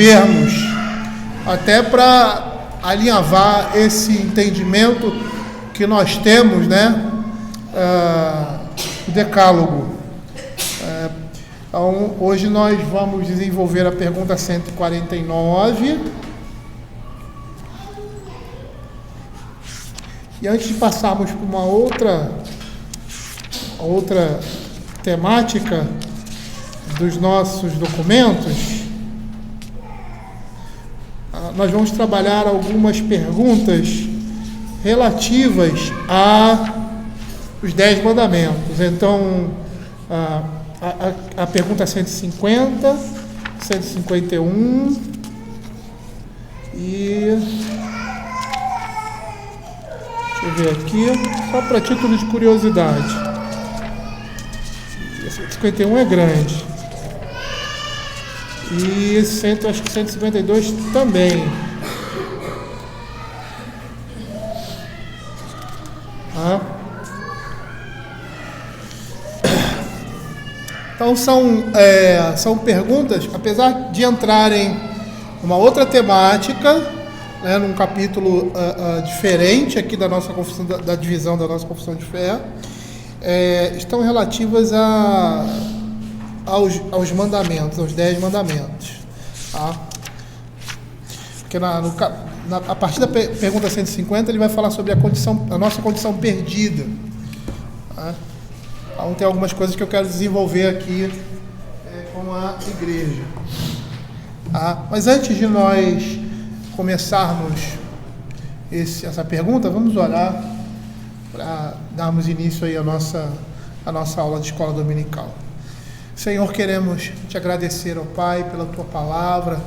vermos, até para alinhavar esse entendimento que nós temos, né? O Decálogo. Então, hoje nós vamos desenvolver a pergunta 149. E antes de passarmos para uma outra temática dos nossos documentos, nós vamos trabalhar algumas perguntas relativas aos 10 mandamentos. Então, a pergunta 150, 151 e... deixa eu ver aqui, só para título de curiosidade. 151 é grande. E acho que 152 também. Então são perguntas, apesar de entrarem numa outra temática, né, num capítulo diferente aqui da nossa confissão, da divisão da nossa confissão de fé, estão relativas aos mandamentos, aos 10 mandamentos. Tá? Porque a partir da pergunta 150 ele vai falar sobre a nossa condição perdida. Tá? Então tem algumas coisas que eu quero desenvolver aqui com a igreja. Tá? Mas antes de nós começarmos essa pergunta, vamos orar para darmos início aí à nossa aula de escola dominical. Senhor, queremos te agradecer, ó Pai, pela tua palavra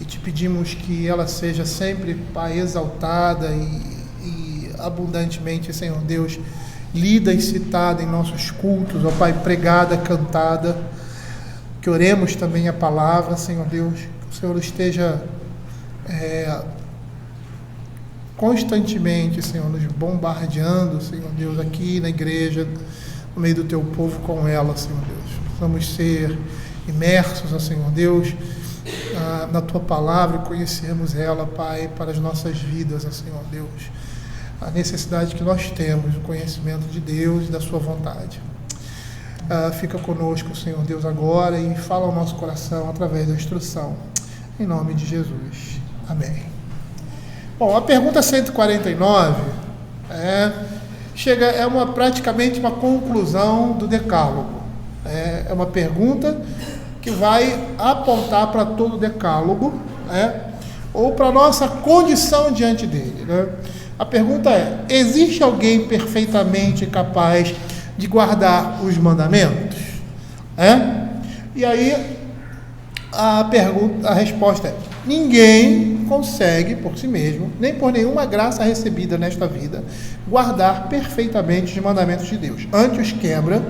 e te pedimos que ela seja sempre, Pai, exaltada e abundantemente, Senhor Deus, lida e citada em nossos cultos, ó Pai, pregada, cantada. Que oremos também a palavra, Senhor Deus, que o Senhor esteja constantemente, Senhor, nos bombardeando, Senhor Deus, aqui na igreja, no meio do teu povo com ela, Senhor Deus. Vamos ser imersos, ó Senhor Deus, na tua palavra e conhecermos ela, Pai, para as nossas vidas, ó Senhor Deus. A necessidade que nós temos do conhecimento de Deus e da sua vontade. Fica conosco, Senhor Deus, agora e fala ao nosso coração através da instrução. Em nome de Jesus. Amém. Bom, a pergunta 149 é praticamente uma conclusão do Decálogo. É uma pergunta que vai apontar para todo o Decálogo, ou para a nossa condição diante dele. Né? A pergunta é: existe alguém perfeitamente capaz de guardar os mandamentos? E aí a resposta é: ninguém consegue por si mesmo, nem por nenhuma graça recebida nesta vida, guardar perfeitamente os mandamentos de Deus. Antes os quebra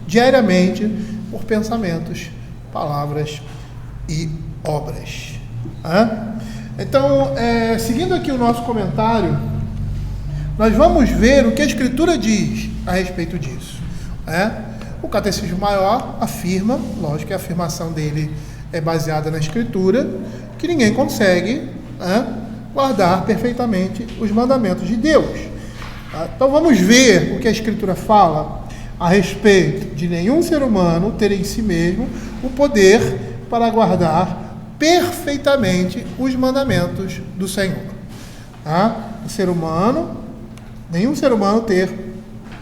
diariamente por pensamentos, palavras e obras. Então, seguindo aqui o nosso comentário, nós vamos ver o que a Escritura diz a respeito disso. O Catecismo Maior afirma, lógico que a afirmação dele é baseada na Escritura, que ninguém consegue guardar perfeitamente os mandamentos de Deus. Então vamos ver o que a Escritura fala a respeito de nenhum ser humano ter em si mesmo o poder para guardar perfeitamente os mandamentos do Senhor. Nenhum ser humano ter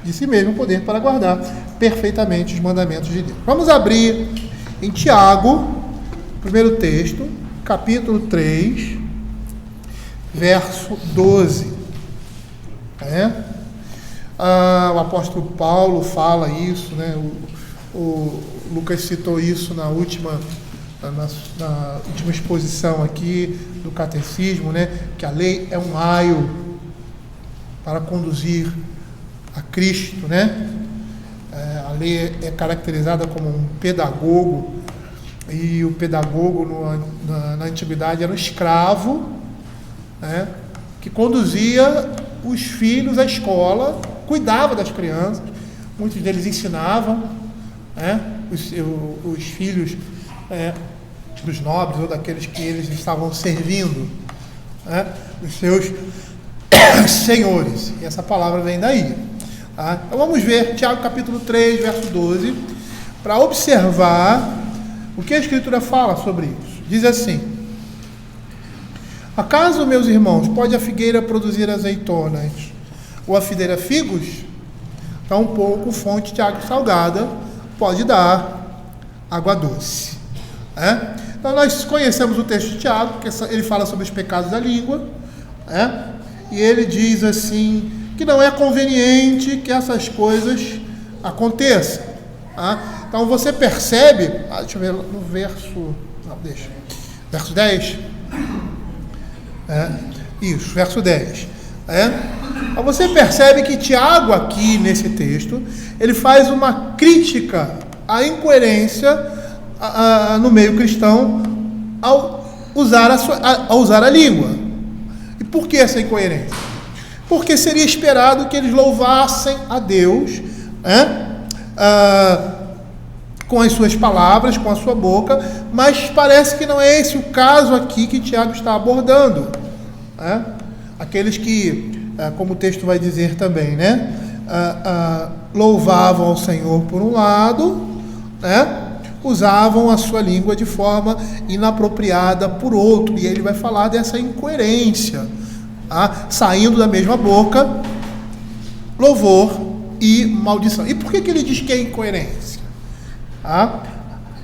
de si mesmo o poder para guardar perfeitamente os mandamentos de Deus. Vamos abrir em Tiago, primeiro texto, capítulo 3, verso 12. O apóstolo Paulo fala isso, né? O Lucas citou isso na última exposição aqui do catecismo, né? Que a lei é um aio para conduzir a Cristo, né? A lei é caracterizada como um pedagogo, e o pedagogo na antiguidade era um escravo, né? Que conduzia os filhos à escola, cuidava das crianças, muitos deles ensinavam, os filhos dos nobres ou daqueles que eles estavam servindo, né? Dos seus senhores. E essa palavra vem daí. Tá? Então vamos ver Tiago capítulo 3, verso 12, para observar o que a Escritura fala sobre isso. Diz assim: acaso, meus irmãos, pode a figueira produzir azeitonas ou a videira figos? Tampouco fonte de água salgada pode dar água doce. Então nós conhecemos o texto de Tiago, que ele fala sobre os pecados da língua, e ele diz assim, que não é conveniente que essas coisas aconteçam. Então você percebe, deixa eu ver no verso, verso 10, isso, verso 10, Então você percebe que Tiago aqui nesse texto, ele faz uma crítica à incoerência no meio cristão ao usar a língua. E por que essa incoerência? Porque seria esperado que eles louvassem a Deus com as suas palavras, com a sua boca, mas parece que não é esse o caso aqui que Tiago está abordando. Aqueles que, como o texto vai dizer também, louvavam ao Senhor por um lado, usavam a sua língua de forma inapropriada por outro, e ele vai falar dessa incoerência, saindo da mesma boca louvor e maldição. E por que ele diz que é incoerência?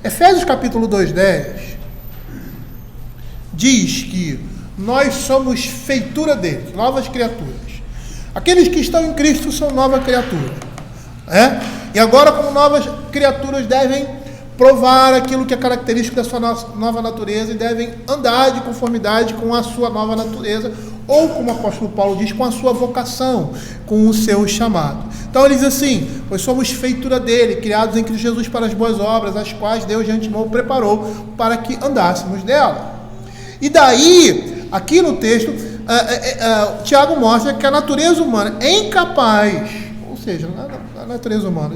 Efésios capítulo 2:10 diz que nós somos feitura dele, novas criaturas. Aqueles que estão em Cristo são nova criatura. E agora, como novas criaturas, devem provar aquilo que é característico da sua nova natureza e devem andar de conformidade com a sua nova natureza, ou, como o apóstolo Paulo diz, com a sua vocação, com o seu chamado. Então ele diz assim: pois somos feitura dele, criados em Cristo Jesus para as boas obras, as quais Deus de antemão preparou para que andássemos dela. E daí, aqui no texto, Tiago mostra que a natureza humana é incapaz, ou seja, a natureza humana,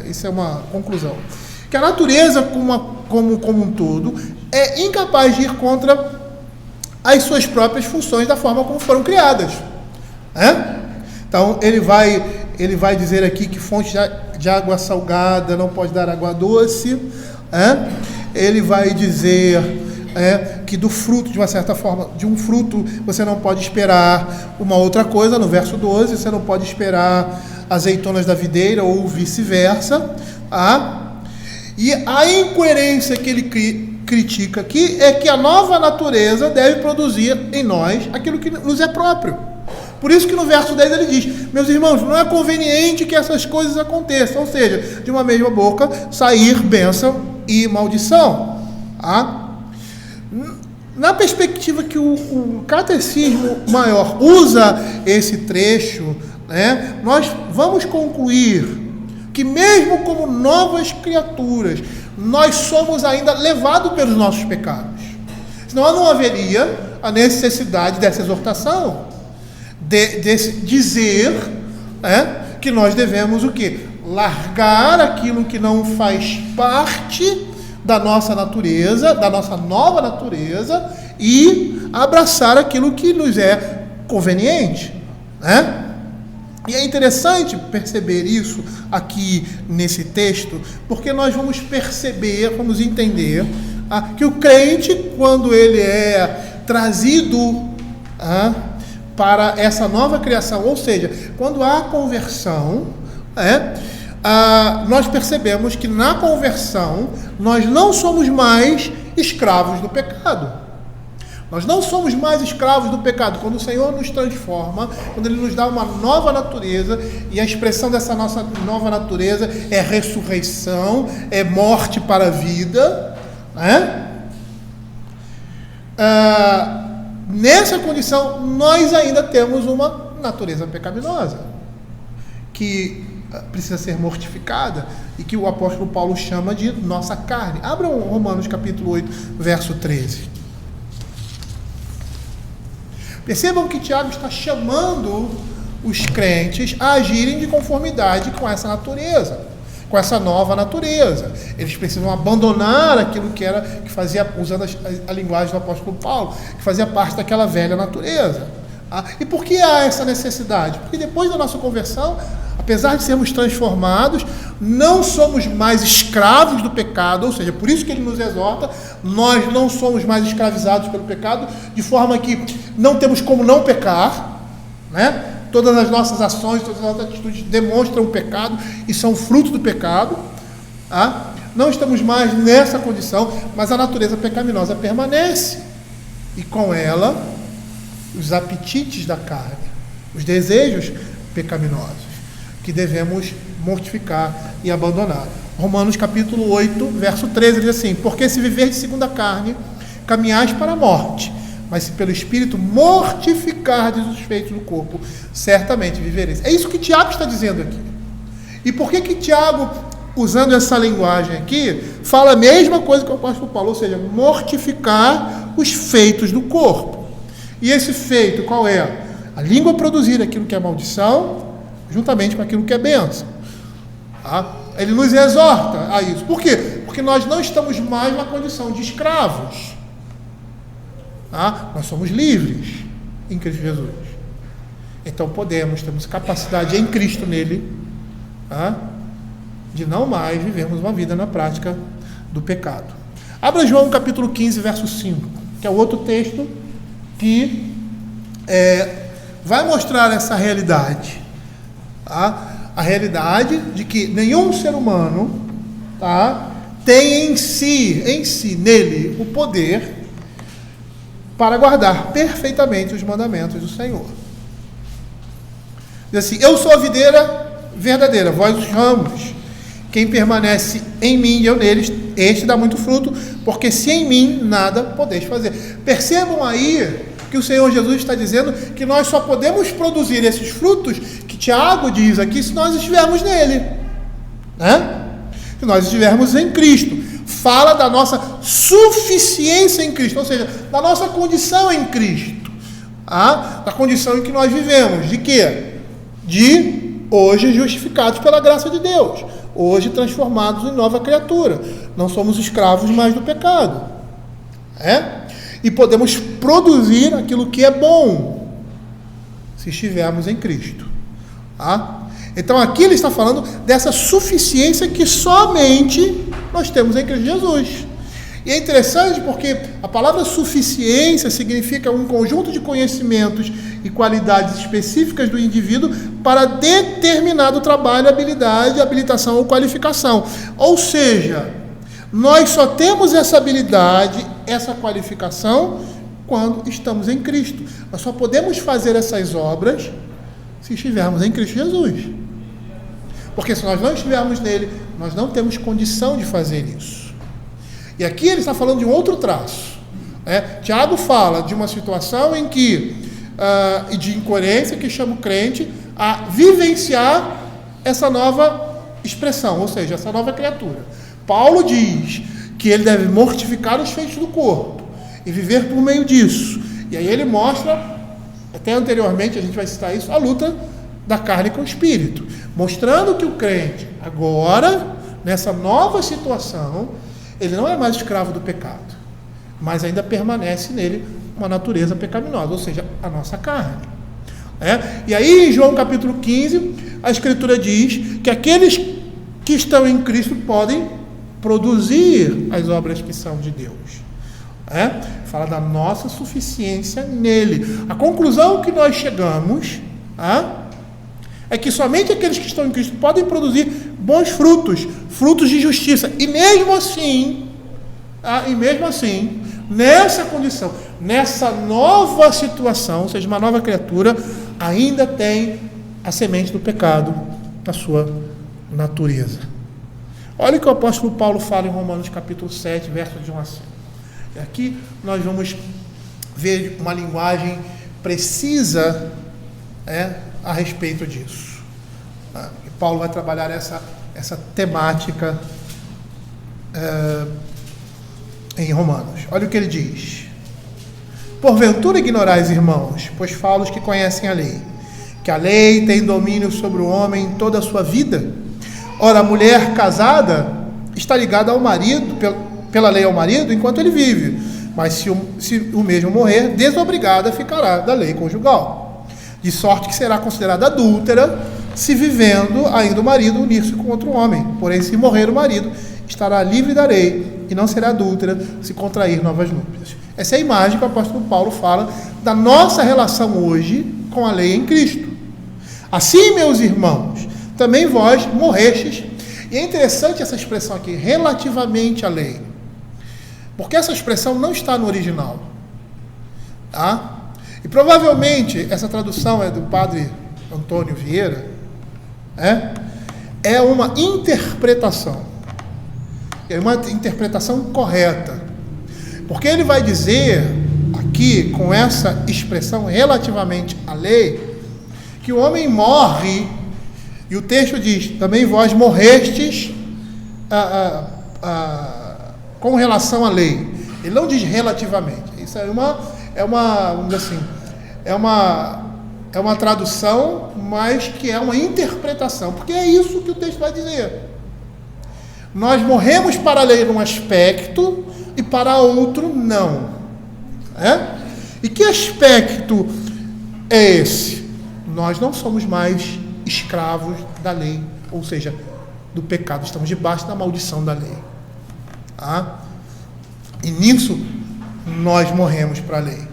isso é uma conclusão, que a natureza como um todo é incapaz de ir contra as suas próprias funções da forma como foram criadas. Então ele vai dizer aqui que fonte de água salgada não pode dar água doce. Ele vai dizer que do fruto, de uma certa forma, de um fruto você não pode esperar uma outra coisa. No verso 12, você não pode esperar azeitonas da videira ou vice-versa. E a incoerência que ele critica aqui é que a nova natureza deve produzir em nós aquilo que nos é próprio. Por isso que no verso 10 ele diz: meus irmãos, não é conveniente que essas coisas aconteçam, ou seja, de uma mesma boca sair bênção e maldição. Na perspectiva que o catecismo maior usa esse trecho, nós vamos concluir que mesmo como novas criaturas, nós somos ainda levados pelos nossos pecados. Senão não haveria a necessidade dessa exortação, de dizer que nós devemos o quê? Largar aquilo que não faz parte da nossa natureza, da nossa nova natureza, e abraçar aquilo que nos é conveniente. E é interessante perceber isso aqui nesse texto, porque nós vamos perceber, vamos entender que o crente, quando ele é trazido para essa nova criação, ou seja, quando há conversão, nós percebemos que na conversão nós não somos mais escravos do pecado. Nós não somos mais escravos do pecado. Quando o Senhor nos transforma, quando Ele nos dá uma nova natureza, e a expressão dessa nossa nova natureza é ressurreição, é morte para a vida, nessa condição, nós ainda temos uma natureza pecaminosa, que precisa ser mortificada, e que o apóstolo Paulo chama de nossa carne. Abram Romanos capítulo 8, verso 13. Percebam que Tiago está chamando os crentes a agirem de conformidade com essa natureza, com essa nova natureza. Eles precisam abandonar aquilo que fazia, usando a linguagem do apóstolo Paulo, que fazia parte daquela velha natureza. E por que há essa necessidade? Porque depois da nossa conversão, apesar de sermos transformados, não somos mais escravos do pecado, ou seja, por isso que ele nos exorta, nós não somos mais escravizados pelo pecado, de forma que não temos como não pecar, né? Todas as nossas ações, todas as nossas atitudes demonstram o pecado e são fruto do pecado. Não estamos mais nessa condição, mas a natureza pecaminosa permanece. E com ela, os apetites da carne, os desejos pecaminosos, que devemos mortificar e abandonar. Romanos capítulo 8, verso 13, diz assim: porque se viver segundo a carne, caminhais para a morte, mas se pelo Espírito mortificardes os feitos do corpo, certamente vivereis. É isso que Tiago está dizendo aqui. E por que Tiago, usando essa linguagem aqui, fala a mesma coisa que o apóstolo Paulo, ou seja, mortificar os feitos do corpo. E esse feito qual é? A língua produzir aquilo que é maldição, juntamente com aquilo que é bênção. Ele nos exorta a isso. Por quê? Porque nós não estamos mais na condição de escravos. Nós somos livres em Cristo Jesus. Então temos capacidade em Cristo nele, de não mais vivermos uma vida na prática do pecado. Abra João capítulo 15, verso 5, que é outro texto que vai mostrar essa realidade. A realidade de que nenhum ser humano tem em si, nele, o poder para guardar perfeitamente os mandamentos do Senhor. Diz assim: eu sou a videira verdadeira, vós os ramos. Quem permanece em mim e eu neles, este dá muito fruto, porque se em mim nada podeis fazer. Percebam aí que o Senhor Jesus está dizendo que nós só podemos produzir esses frutos que Tiago diz aqui se nós estivermos nele, se nós estivermos em Cristo. Fala da nossa suficiência em Cristo, ou seja, da nossa condição em Cristo, da condição em que nós vivemos. De quê? De hoje justificados pela graça de Deus, hoje transformados em nova criatura, não somos escravos mais do pecado, e podemos produzir aquilo que é bom, se estivermos em Cristo. Então aqui ele está falando dessa suficiência que somente nós temos em Cristo Jesus. E é interessante porque a palavra suficiência significa um conjunto de conhecimentos e qualidades específicas do indivíduo para determinado trabalho, habilidade, habilitação ou qualificação. Ou seja, nós só temos essa habilidade, essa qualificação quando estamos em Cristo. Nós só podemos fazer essas obras se estivermos em Cristo Jesus. Porque se nós não estivermos nele, nós não temos condição de fazer isso. E aqui ele está falando de um outro traço. Tiago fala de uma situação em que, de incoerência, que chama o crente a vivenciar essa nova expressão, ou seja, essa nova criatura. Paulo diz que ele deve mortificar os feitos do corpo e viver por meio disso. E aí ele mostra, até anteriormente, a gente vai citar isso, a luta da carne com o espírito, mostrando que o crente, agora, nessa nova situação, ele não é mais escravo do pecado, mas ainda permanece nele uma natureza pecaminosa, ou seja, a nossa carne. E aí, em João capítulo 15, a Escritura diz que aqueles que estão em Cristo podem produzir as obras que são de Deus. Fala da nossa suficiência nele. A conclusão que nós chegamos é que somente aqueles que estão em Cristo podem produzir bons frutos, frutos de justiça. E mesmo assim, nessa condição, nessa nova situação, ou seja, uma nova criatura, ainda tem a semente do pecado na sua natureza. Olha o que o apóstolo Paulo fala em Romanos capítulo 7, versos de 1 a 5. E aqui nós vamos ver uma linguagem precisa a respeito disso. E Paulo vai trabalhar essa temática em Romanos. Olha o que ele diz: porventura ignorais, irmãos, pois falo os que conhecem a lei, que a lei tem domínio sobre o homem em toda a sua vida. Ora, a mulher casada está ligada ao marido, pela lei ao marido, enquanto ele vive. Mas se o mesmo morrer, desobrigada ficará da lei conjugal. De sorte que será considerada adúltera, se vivendo ainda o marido unir-se com outro homem. Porém, se morrer o marido, estará livre da lei e não será adúltera se contrair novas núpcias. Essa é a imagem que o apóstolo Paulo fala da nossa relação hoje com a lei em Cristo. Assim, meus irmãos, também vós morrestes. E é interessante essa expressão aqui, relativamente à lei. Porque essa expressão não está no original. Tá? E provavelmente essa tradução é do padre Antônio Vieira. É uma interpretação. É uma interpretação correta. Porque ele vai dizer aqui, com essa expressão relativamente à lei, que o homem morre, e o texto diz, também vós morrestes com relação à lei. Ele não diz relativamente. Isso vamos dizer assim, é uma tradução, mas que é uma interpretação, porque é isso que o texto vai dizer. Nós morremos para a lei num aspecto e para outro não. E que aspecto é esse? Nós não somos mais escravos da lei, ou seja, do pecado. Estamos debaixo da maldição da lei. E nisso nós morremos para a lei.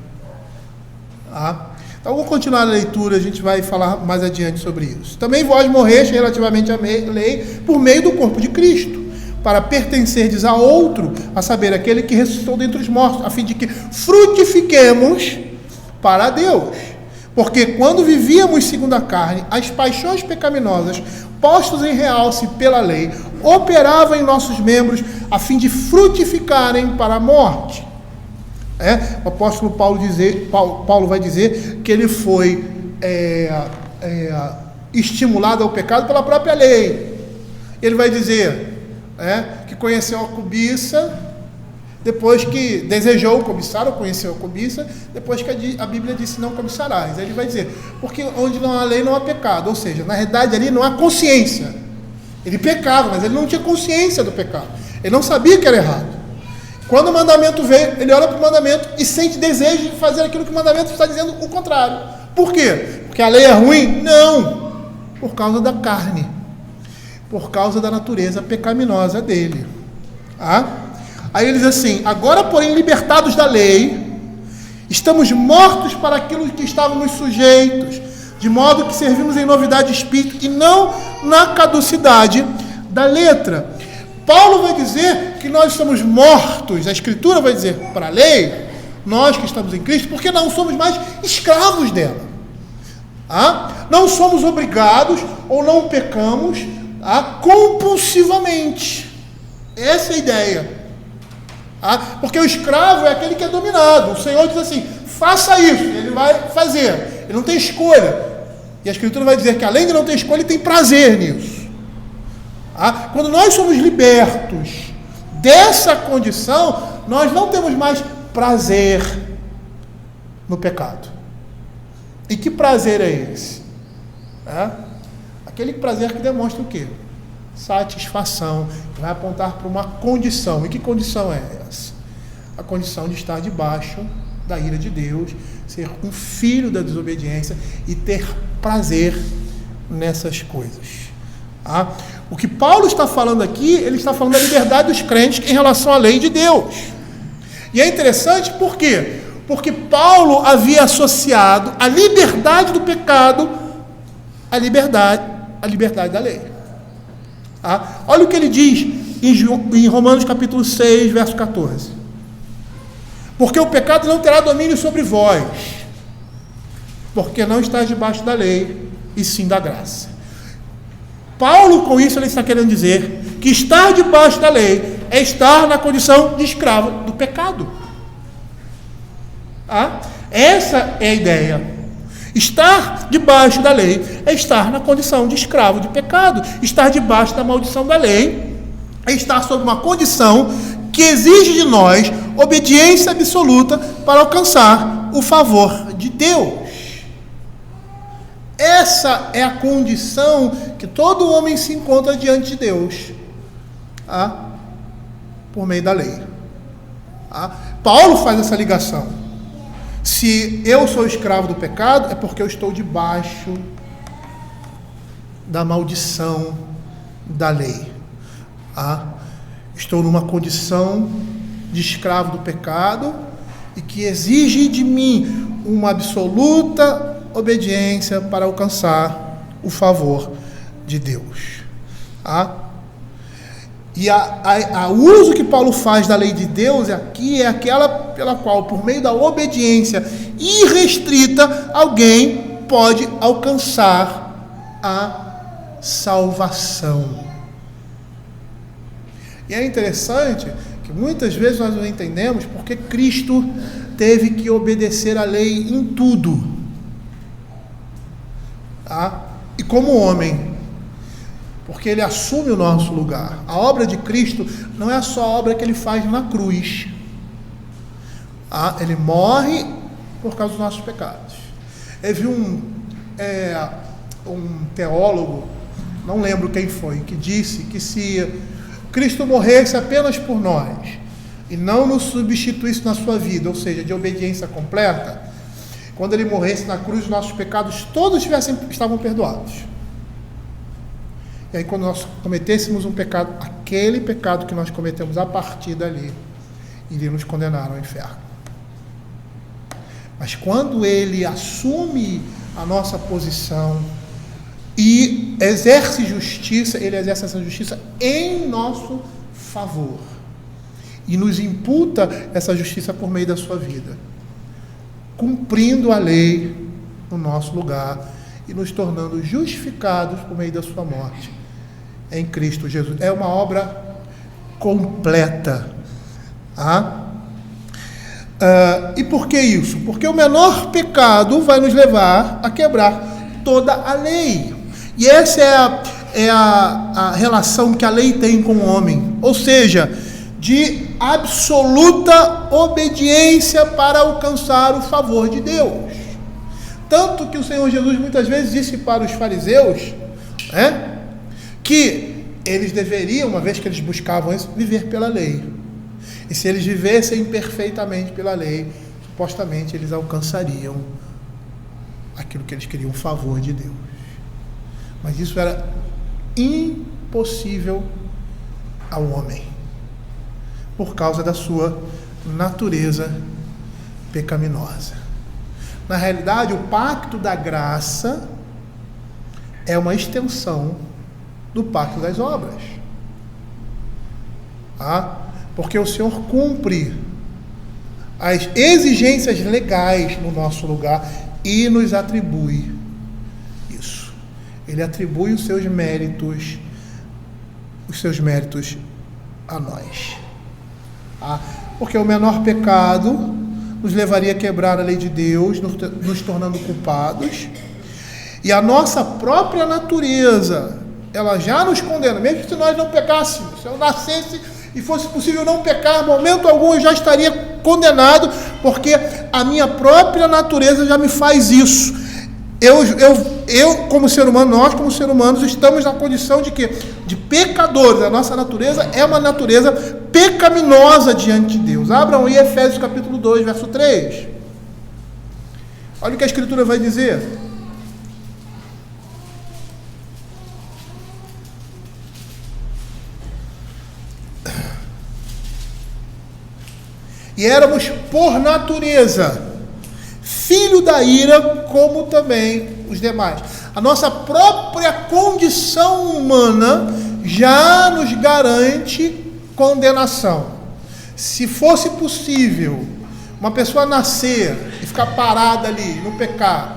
Então, vou continuar a leitura, a gente vai falar mais adiante sobre isso. Também vós morreste relativamente à lei por meio do corpo de Cristo, para pertencerdes a outro, a saber, aquele que ressuscitou dentre os mortos, a fim de que frutifiquemos para Deus. Porque quando vivíamos segundo a carne, as paixões pecaminosas, postos em realce pela lei, operavam em nossos membros, a fim de frutificarem para a morte. O apóstolo Paulo vai dizer que ele foi estimulado ao pecado pela própria lei. Ele vai dizer que conheceu a cobiça, depois que desejou cobiçar, ou conheceu a cobiça, depois que a Bíblia disse não cobiçarás. Aí ele vai dizer, porque onde não há lei não há pecado, ou seja, na realidade ali não há consciência. Ele pecava, mas ele não tinha consciência do pecado, ele não sabia que era errado. Quando o mandamento veio, ele olha para o mandamento e sente desejo de fazer aquilo que o mandamento está dizendo o contrário. Por quê? Porque a lei é ruim? Não, por causa da carne, por causa da natureza pecaminosa dele. Aí ele diz assim, agora porém libertados da lei, estamos mortos para aquilo que estávamos sujeitos, de modo que servimos em novidade de espírito e não na caducidade da letra. Paulo vai dizer que nós estamos mortos, a Escritura vai dizer para a lei, nós que estamos em Cristo, porque não somos mais escravos dela. Não somos obrigados ou não pecamos compulsivamente. Essa é a ideia. Porque o escravo é aquele que é dominado. O Senhor diz assim, faça isso, ele vai fazer, ele não tem escolha. E a Escritura vai dizer que além de não ter escolha, ele tem prazer nisso. Quando nós somos libertos dessa condição, nós não temos mais prazer no pecado. E que prazer é esse? Aquele prazer que demonstra o quê? Satisfação, que vai apontar para uma condição. E que condição é essa? A condição de estar debaixo da ira de Deus, ser um filho da desobediência e ter prazer nessas coisas. O que Paulo está falando aqui, ele está falando da liberdade dos crentes em relação à lei de Deus. E é interessante por quê? Porque Paulo havia associado a liberdade do pecado à liberdade da lei. Olha o que ele diz em Romanos capítulo 6, verso 14. Porque o pecado não terá domínio sobre vós, porque não estás debaixo da lei, e sim da graça. Paulo, com isso, ele está querendo dizer que estar debaixo da lei é estar na condição de escravo do pecado. Essa é a ideia. Estar debaixo da lei é estar na condição de escravo de pecado. Estar debaixo da maldição da lei é estar sob uma condição que exige de nós obediência absoluta para alcançar o favor de Deus. Essa é a condição que todo homem se encontra diante de Deus, por meio da lei. Paulo faz essa ligação. Se eu sou escravo do pecado, é porque eu estou debaixo da maldição da lei. Estou numa condição de escravo do pecado e que exige de mim uma absoluta obediência para alcançar o favor de Deus. E o uso que Paulo faz da lei de Deus aqui é aquela pela qual, por meio da obediência irrestrita, alguém pode alcançar a salvação. E é interessante que muitas vezes nós não entendemos porque Cristo teve que obedecer a lei em tudo. E como homem, porque ele assume o nosso lugar. A obra de Cristo não é só a obra que ele faz na cruz. Ele morre por causa dos nossos pecados. Teve um teólogo, não lembro quem foi, que disse que se Cristo morresse apenas por nós e não nos substituísse na sua vida, ou seja, de obediência completa, quando ele morresse na cruz, os nossos pecados todos estavam perdoados. E aí, quando nós cometêssemos um pecado, aquele pecado que nós cometemos a partir dali, iria nos condenar ao inferno. Mas quando ele assume a nossa posição e exerce justiça, ele exerce essa justiça em nosso favor. E nos imputa essa justiça por meio da sua vida, cumprindo a lei no nosso lugar e nos tornando justificados por meio da sua morte em Cristo Jesus. É uma obra completa. E por que isso? Porque o menor pecado vai nos levar a quebrar toda a lei. E essa é a relação que a lei tem com o homem. Ou seja, de absoluta obediência para alcançar o favor de Deus. Tanto que o Senhor Jesus muitas vezes disse para os fariseus, que eles deveriam, uma vez que eles buscavam isso, viver pela lei. E se eles vivessem perfeitamente pela lei, supostamente eles alcançariam aquilo que eles queriam, o favor de Deus. Mas isso era impossível ao homem, por causa da sua natureza pecaminosa. Na realidade, o pacto da graça é uma extensão do pacto das obras. Porque o Senhor cumpre as exigências legais no nosso lugar e nos atribui isso. Ele atribui os seus méritos a nós. Porque o menor pecado nos levaria a quebrar a lei de Deus, nos tornando culpados, e a nossa própria natureza, ela já nos condena, mesmo se nós não pecássemos. Se eu nascesse e fosse possível não pecar, em momento algum eu já estaria condenado, porque a minha própria natureza já me faz isso. Eu como ser humano, nós como seres humanos, estamos na condição de quê? De pecadores. A nossa natureza é uma natureza pecaminosa diante de Deus. Abram aí Efésios capítulo 2, verso 3. Olha o que a Escritura vai dizer. E éramos por natureza filho da ira, como também os demais. A nossa própria condição humana já nos garante condenação. Se fosse possível uma pessoa nascer e ficar parada ali no pecado,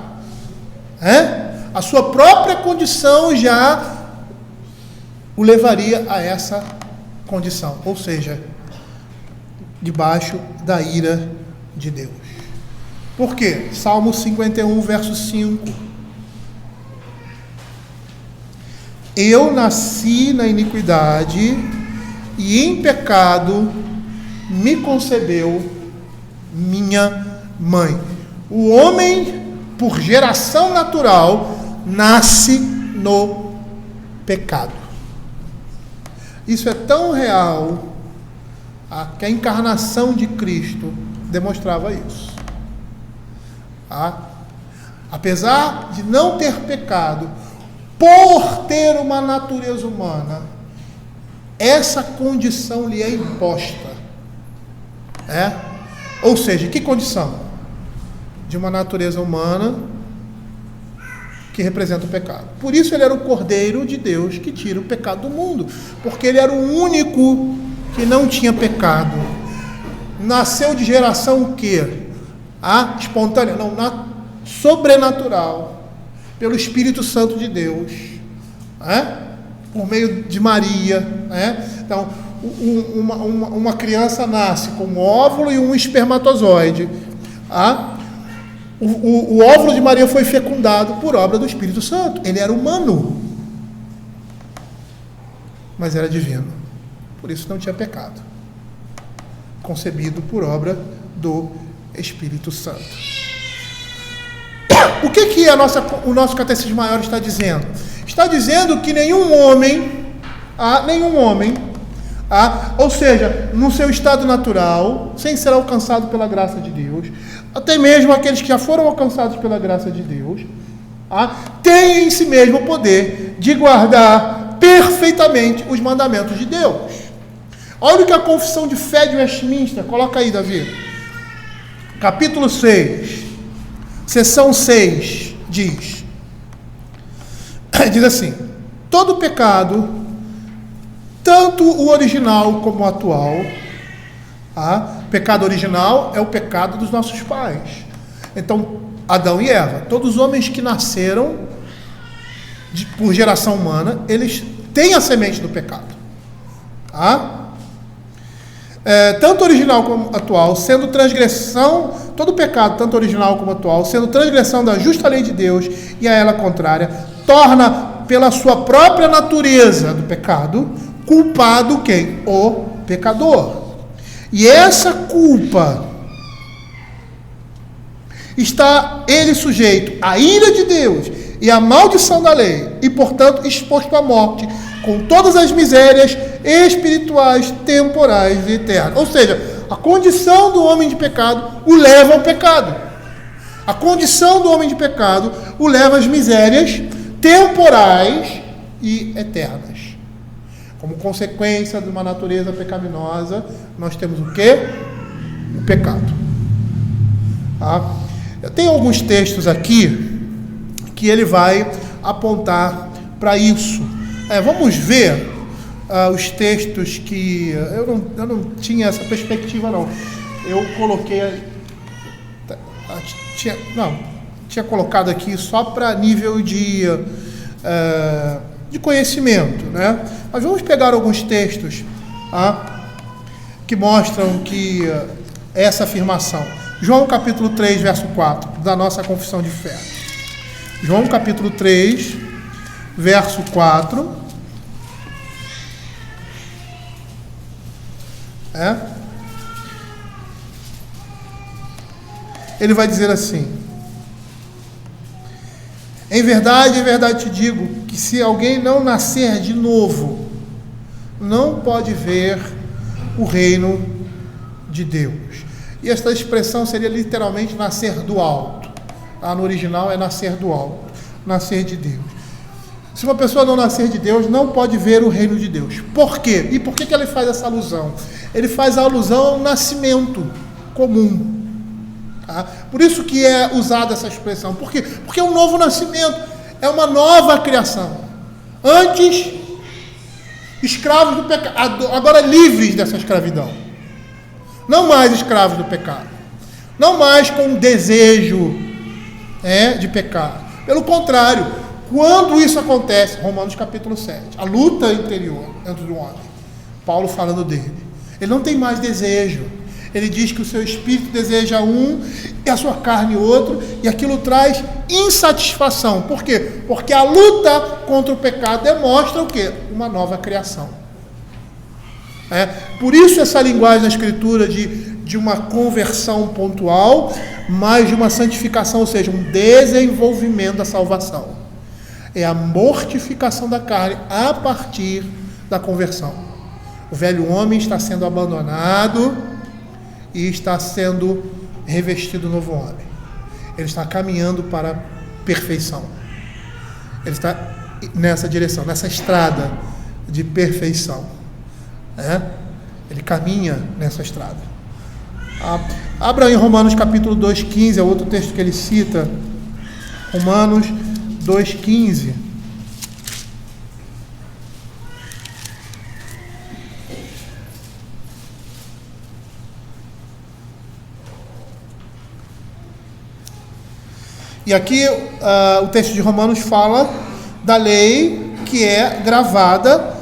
a sua própria condição já o levaria a essa condição, ou seja, debaixo da ira de Deus. Por quê? Salmo 51, verso 5. Eu nasci na iniquidade e em pecado me concebeu minha mãe. O homem, por geração natural, nasce no pecado. Isso é tão real que a encarnação de Cristo demonstrava isso. Apesar de não ter pecado, por ter uma natureza humana, essa condição lhe é imposta. Ou seja, que condição? De uma natureza humana que representa o pecado. Por isso ele era o Cordeiro de Deus que tira o pecado do mundo, porque ele era o único que não tinha pecado. Nasceu de geração o quê? Espontânea? Não, sobrenatural, pelo Espírito Santo de Deus, por meio de Maria. Então, uma criança nasce com um óvulo e um espermatozoide. O óvulo de Maria foi fecundado por obra do Espírito Santo. Ele era humano, mas era divino. Por isso não tinha pecado. Concebido por obra do Espírito Santo. O que o nosso Catecismo Maior está dizendo? Está dizendo que nenhum homem, ou seja, no seu estado natural, sem ser alcançado pela graça de Deus, até mesmo aqueles que já foram alcançados pela graça de Deus, têm em si mesmo o poder de guardar perfeitamente os mandamentos de Deus. Olha o que a Confissão de Fé de Westminster, coloca aí, Davi, capítulo 6, seção 6, diz assim: todo pecado, tanto o original como o atual, pecado original é o pecado dos nossos pais. Então, Adão e Eva, todos os homens que nasceram por geração humana, eles têm a semente do pecado. Tanto original como atual, sendo transgressão, todo pecado, tanto original como atual, sendo transgressão da justa lei de Deus e a ela contrária, torna pela sua própria natureza do pecado culpado quem? O pecador. E essa culpa está ele sujeito à ira de Deus e à maldição da lei, e portanto exposto à morte, com todas as misérias espirituais, temporais e eternas. Ou seja, a condição do homem de pecado o leva ao pecado. A condição do homem de pecado o leva às misérias temporais e eternas. Como consequência de uma natureza pecaminosa, nós temos o quê? O pecado. Eu tenho alguns textos aqui que ele vai apontar para isso. Vamos ver os textos que... Eu não tinha essa perspectiva, não. Eu coloquei... Tinha colocado aqui só para nível de conhecimento, né? Mas vamos pegar alguns textos que mostram que essa afirmação. João capítulo 3, verso 4, da nossa confissão de fé. João capítulo 3, verso 4. Ele vai dizer assim: em verdade te digo que se alguém não nascer de novo, não pode ver o reino de Deus. E esta expressão seria literalmente nascer do alto. No original é nascer do alto, nascer de Deus. Se uma pessoa não nascer de Deus, não pode ver o reino de Deus. Por quê? E por que ele faz essa alusão? Ele faz a alusão ao nascimento comum. Por isso que é usada essa expressão. Por quê? Porque é um novo nascimento, é uma nova criação. Antes, escravos do pecado, agora livres dessa escravidão. Não mais escravos do pecado. Não mais com desejo de pecar. Pelo contrário, quando isso acontece, Romanos capítulo 7, a luta interior dentro do homem, Paulo falando dele, ele não tem mais desejo. Ele diz que o seu espírito deseja um e a sua carne outro, e aquilo traz insatisfação. Por quê? Porque a luta contra o pecado demonstra o quê? Uma nova criação. Por isso essa linguagem da Escritura de uma conversão pontual, mas de uma santificação, ou seja, um desenvolvimento da salvação. É a mortificação da carne a partir da conversão. O velho homem está sendo abandonado e está sendo revestido do novo homem. Ele está caminhando para a perfeição. Ele está nessa direção, nessa estrada de perfeição. Ele caminha nessa estrada. Abra em Romanos capítulo 2,15, é outro texto que ele cita. Romanos 2,15. E aqui o texto de Romanos fala da lei que é gravada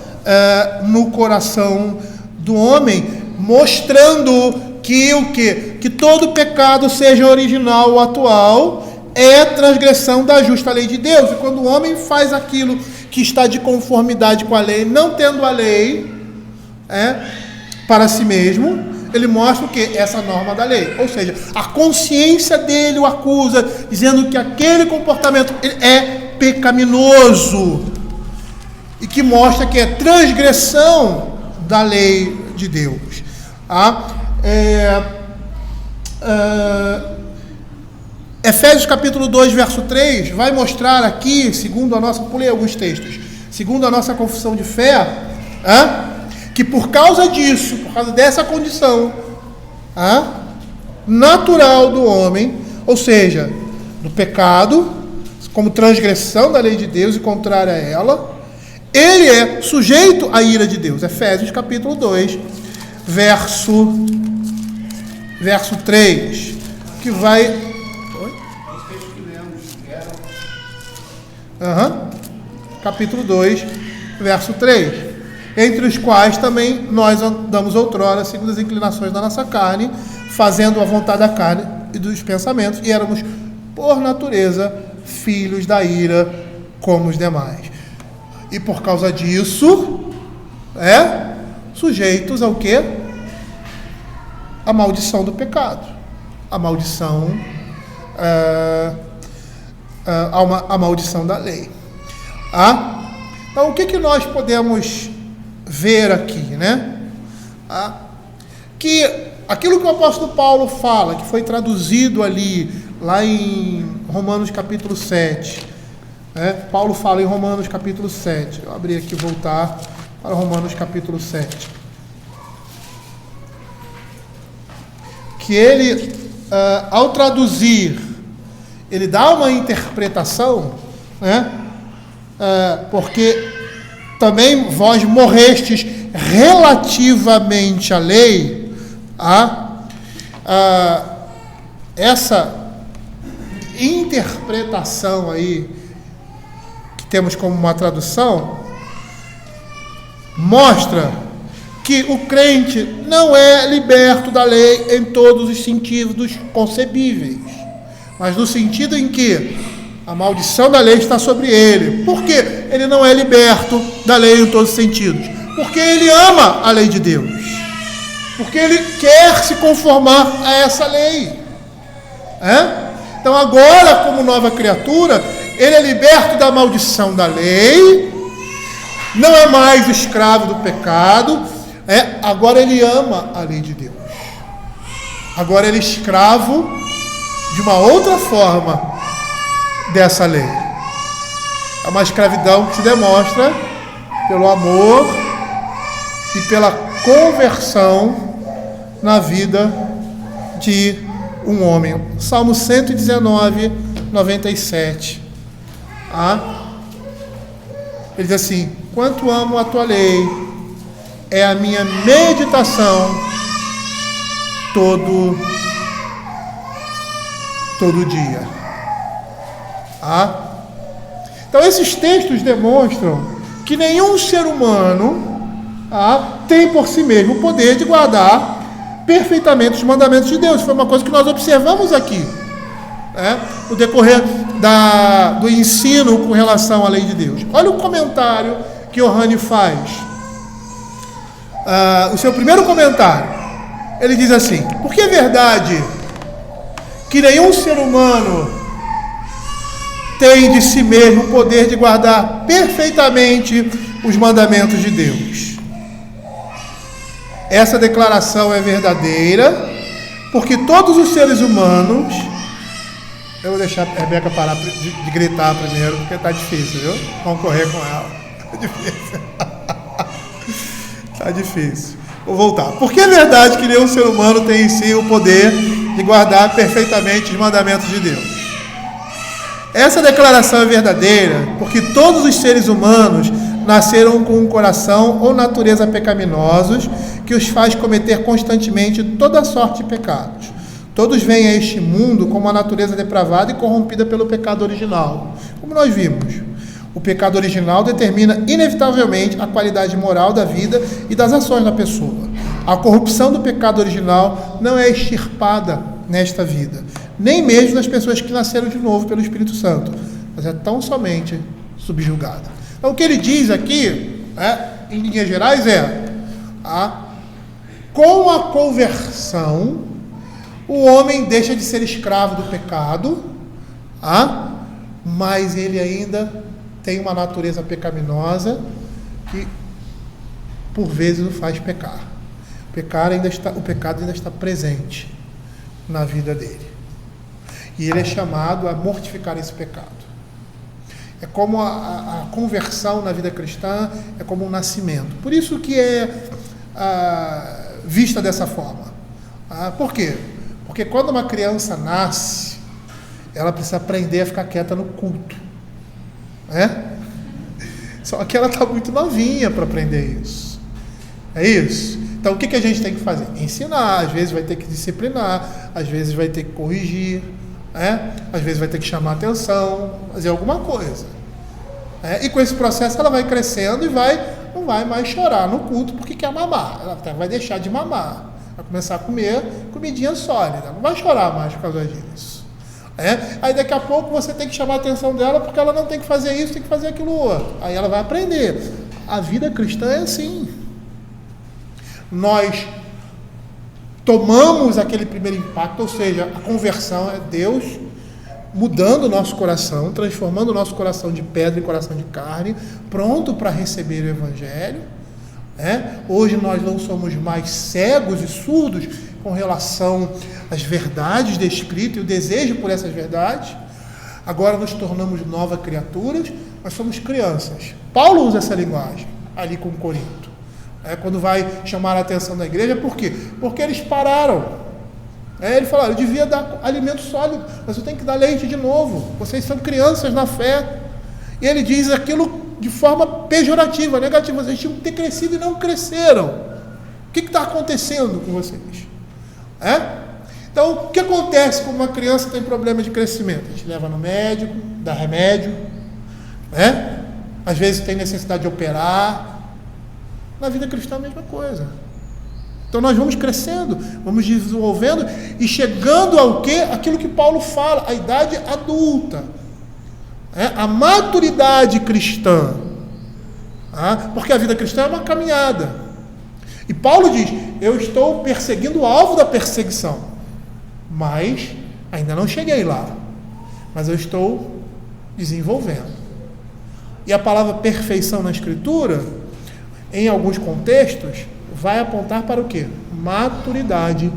no coração do homem, mostrando que o quê? Que todo pecado, seja original ou atual, é transgressão da justa lei de Deus. E quando o homem faz aquilo que está de conformidade com a lei, não tendo a lei para si mesmo, ele mostra o quê? Essa norma da lei. Ou seja, a consciência dele o acusa, dizendo que aquele comportamento é pecaminoso e que mostra que é transgressão da lei de Deus. Efésios capítulo 2, verso 3, vai mostrar aqui, segundo a nossa, pulei alguns textos, segundo a nossa confissão de fé, que por causa disso, por causa dessa condição natural do homem, ou seja, do pecado, como transgressão da lei de Deus e contrária a ela, ele é sujeito à ira de Deus. Efésios capítulo 2, verso 3, que vai... Capítulo 2, verso 3, entre os quais também nós andamos outrora, segundo as inclinações da nossa carne, fazendo a vontade da carne e dos pensamentos, e éramos, por natureza, filhos da ira, como os demais. E por causa disso, sujeitos ao quê? A maldição do pecado. A maldição, a maldição da lei. Então, o que nós podemos ver aqui, que aquilo que o apóstolo Paulo fala, que foi traduzido ali, lá em Romanos capítulo 7, Paulo fala em Romanos capítulo 7, eu abri aqui e voltar para Romanos capítulo 7, que ele, ao traduzir, ele dá uma interpretação, porque também vós morrestes relativamente à lei, essa interpretação aí, que temos como uma tradução, mostra que o crente não é liberto da lei em todos os sentidos concebíveis, mas no sentido em que a maldição da lei está sobre ele. Por que ele não é liberto da lei em todos os sentidos? Porque ele ama a lei de Deus. Porque ele quer se conformar a essa lei. Então agora, como nova criatura, ele é liberto da maldição da lei, não é mais o escravo do pecado, agora ele ama a lei de Deus. Agora ele é escravo de uma outra forma dessa lei. É uma escravidão que se demonstra pelo amor e pela conversão na vida de um homem. Salmo 119, 97. Ele diz assim: quanto amo a tua lei, é a minha meditação todo dia. Então esses textos demonstram que nenhum ser humano tem por si mesmo o poder de guardar perfeitamente os mandamentos de Deus. Foi uma coisa que nós observamos aqui, no decorrer do ensino com relação à lei de Deus. Olha o comentário que Johanne faz, o seu primeiro comentário. Ele diz assim: porque é verdade que nenhum ser humano tem de si mesmo o poder de guardar perfeitamente os mandamentos de Deus. Essa declaração é verdadeira, porque todos os seres humanos... Eu vou deixar a Rebeca parar de gritar primeiro, porque está difícil, viu? Vamos correr com ela. Está difícil. Está difícil. Vou voltar. Porque é verdade que nenhum ser humano tem em si o poder de guardar perfeitamente os mandamentos de Deus. Essa declaração é verdadeira porque todos os seres humanos nasceram com um coração ou natureza pecaminosos que os faz cometer constantemente toda sorte de pecados. Todos vêm a este mundo com uma natureza depravada e corrompida pelo pecado original. Como nós vimos, o pecado original determina inevitavelmente a qualidade moral da vida e das ações da pessoa. A corrupção do pecado original não é extirpada nesta vida, nem mesmo das pessoas que nasceram de novo pelo Espírito Santo, mas é tão somente subjugada. Então, o que ele diz aqui, em linhas gerais, com a conversão, o homem deixa de ser escravo do pecado, mas ele ainda tem uma natureza pecaminosa que, por vezes, o faz pecar. O pecado ainda está presente na vida dele. E ele é chamado a mortificar esse pecado. É como a conversão na vida cristã, é como um nascimento. Por isso que é vista dessa forma. Por quê? Porque quando uma criança nasce, ela precisa aprender a ficar quieta no culto. Só que ela está muito novinha para aprender isso. É isso? Então o que a gente tem que fazer? Ensinar. Às vezes vai ter que disciplinar, às vezes vai ter que corrigir, às vezes vai ter que chamar atenção, fazer alguma coisa. E com esse processo ela vai crescendo e não vai mais chorar no culto porque quer mamar. Ela vai deixar de mamar. Vai começar a comer comidinha sólida. Não vai chorar mais por causa disso. Aí daqui a pouco você tem que chamar a atenção dela porque ela não tem que fazer isso, tem que fazer aquilo outro. Aí ela vai aprender. A vida cristã é assim. Nós tomamos aquele primeiro impacto, ou seja, a conversão é Deus mudando o nosso coração, transformando o nosso coração de pedra em coração de carne, pronto para receber o Evangelho. Hoje nós não somos mais cegos e surdos com relação às verdades descritas e o desejo por essas verdades. Agora nos tornamos novas criaturas, nós somos crianças. Paulo usa essa linguagem ali com Corinto. Quando vai chamar a atenção da igreja, por quê? Porque eles pararam. Ele falou, eu devia dar alimento sólido, mas eu tenho que dar leite de novo. Vocês são crianças na fé. E ele diz aquilo de forma pejorativa, negativa. Vocês tinham que ter crescido e não cresceram. O que está acontecendo com vocês? Então, o que acontece quando uma criança tem problema de crescimento? A gente leva no médico, dá remédio, às vezes tem necessidade de operar. Na vida cristã é a mesma coisa. Então nós vamos crescendo, vamos desenvolvendo e chegando ao quê? Aquilo que Paulo fala, a idade adulta. A maturidade cristã. Porque a vida cristã é uma caminhada. E Paulo diz, eu estou perseguindo o alvo da perseguição, mas ainda não cheguei lá. Mas eu estou desenvolvendo. E a palavra perfeição na Escritura, em alguns contextos, vai apontar para o quê? Maturidade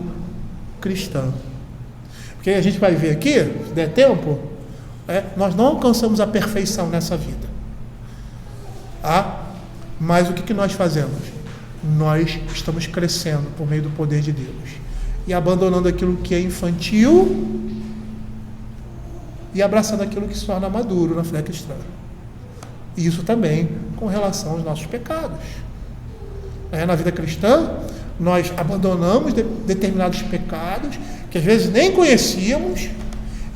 cristã. Porque a gente vai ver aqui, se der tempo, nós não alcançamos a perfeição nessa vida. Mas o que nós fazemos? Nós estamos crescendo por meio do poder de Deus. E abandonando aquilo que é infantil e abraçando aquilo que se torna maduro na fé cristã. E isso também com relação aos nossos pecados. Na vida cristã, nós abandonamos determinados pecados que às vezes nem conhecíamos,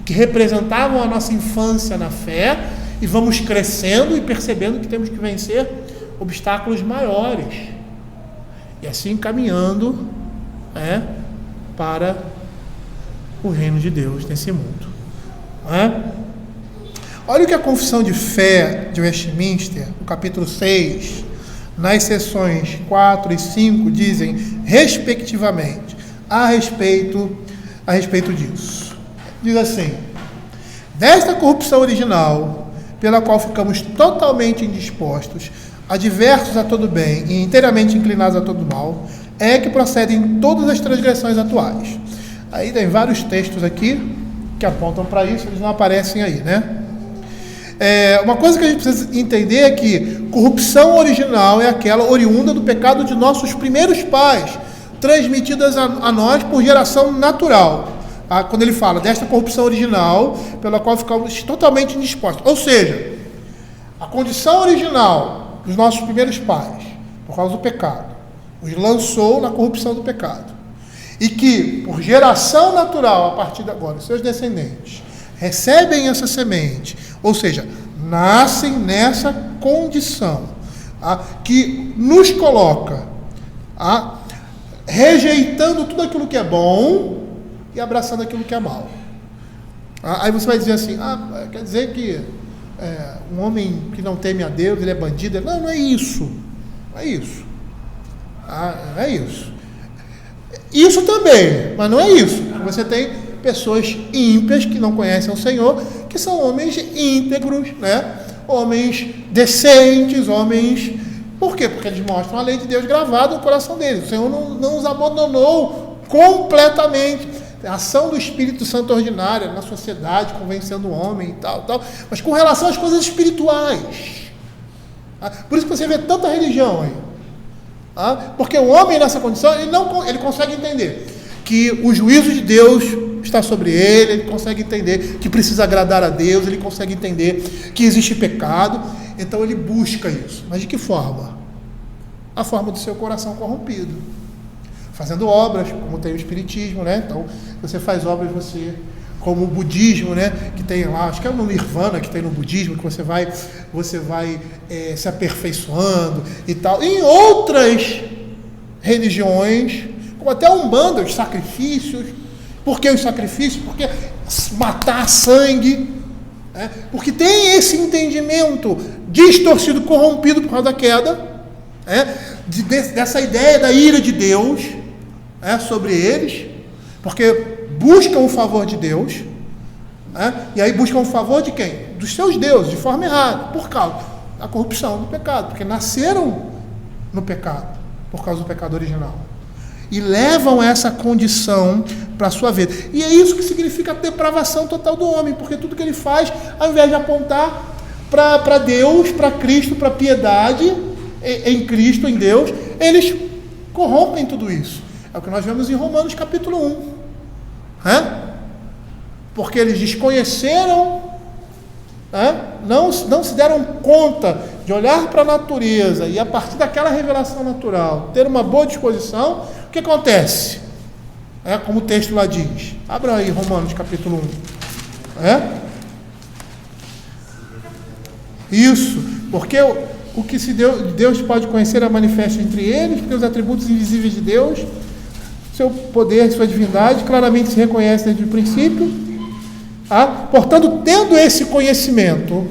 que representavam a nossa infância na fé, e vamos crescendo e percebendo que temos que vencer obstáculos maiores. E assim caminhando para o reino de Deus nesse mundo. Olha o que a Confissão de Fé de Westminster, no capítulo 6, nas seções 4 e 5, dizem, respectivamente, a respeito disso. Diz assim, Desta corrupção original, pela qual ficamos totalmente indispostos, adversos a todo bem e inteiramente inclinados a todo mal, é que procedem todas as transgressões atuais. Aí tem vários textos aqui que apontam para isso, eles não aparecem aí, né? Uma coisa que a gente precisa entender é que corrupção original é aquela oriunda do pecado de nossos primeiros pais, transmitidas a nós por geração natural. Quando ele fala desta corrupção original, pela qual ficamos totalmente indispostos. Ou seja, a condição original dos nossos primeiros pais, por causa do pecado, os lançou na corrupção do pecado. E que, por geração natural, a partir de agora, seus descendentes recebem essa semente, ou seja, nascem nessa condição, que nos coloca rejeitando tudo aquilo que é bom e abraçando aquilo que é mal. Aí você vai dizer assim, quer dizer que um homem que não teme a Deus, ele é bandido? Não, não é isso. Não é isso. Não é isso. Isso também, mas não é isso. Você tem pessoas ímpias que não conhecem o Senhor, que são homens íntegros, né? Homens decentes, homens... Por quê? Porque eles mostram a lei de Deus gravada no coração deles. O Senhor não os abandonou completamente. A ação do Espírito Santo ordinária na sociedade, convencendo o homem e tal. Mas com relação às coisas espirituais. Por isso que você vê tanta religião aí. Porque o homem nessa condição, ele consegue entender que o juízo de Deus está sobre ele consegue entender que precisa agradar a Deus, ele consegue entender que existe pecado, então ele busca isso. Mas de que forma? A forma do seu coração corrompido. Fazendo obras, como tem o Espiritismo, né? Então, você faz obras, como o budismo, né? Que tem lá, acho que é no Nirvana que tem no budismo, que você vai se aperfeiçoando e tal. Em outras religiões, como até a Umbanda, os sacrifícios. Por que os sacrifícios? Porque matar sangue, né? Porque tem esse entendimento distorcido, corrompido por causa da queda, dessa ideia da ira de Deus sobre eles, porque buscam o favor de Deus, e aí buscam o favor de quem? Dos seus deuses, de forma errada, por causa da corrupção do pecado, porque nasceram no pecado, por causa do pecado original. E levam essa condição para a sua vida. E é isso que significa a depravação total do homem, porque tudo que ele faz, ao invés de apontar para Deus, para Cristo, para a piedade em Cristo, em Deus, eles corrompem tudo isso. É o que nós vemos em Romanos capítulo 1. Porque eles desconheceram, não se deram conta de olhar para a natureza e a partir daquela revelação natural ter uma boa disposição. O que acontece? Como o texto lá diz. Abra aí Romanos capítulo 1. Isso, porque o que Deus pode conhecer é manifesto entre eles, porque os atributos invisíveis de Deus, seu poder, sua divindade, claramente se reconhece desde o princípio. Portanto, tendo esse conhecimento,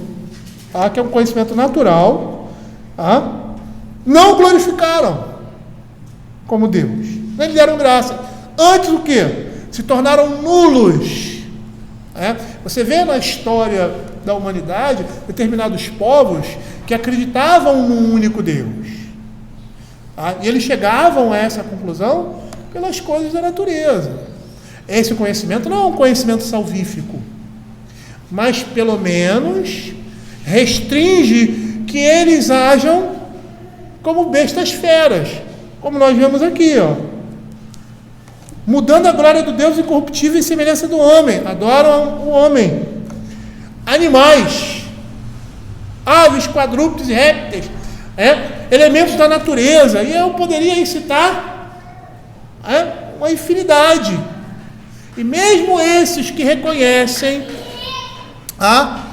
que é um conhecimento natural, não o glorificaram como Deus, nem lhe deram graça. Antes o quê? Se tornaram nulos. Você vê na história da humanidade determinados povos que acreditavam num único Deus. E eles chegavam a essa conclusão pelas coisas da natureza. Esse conhecimento não é um conhecimento salvífico, mas pelo menos restringe que eles hajam como bestas feras, como nós vemos aqui, mudando a glória do Deus incorruptível em semelhança do homem, adoram o homem, animais, aves, quadrúpedes e répteis, elementos da natureza, e eu poderia citar uma infinidade. E mesmo esses que reconhecem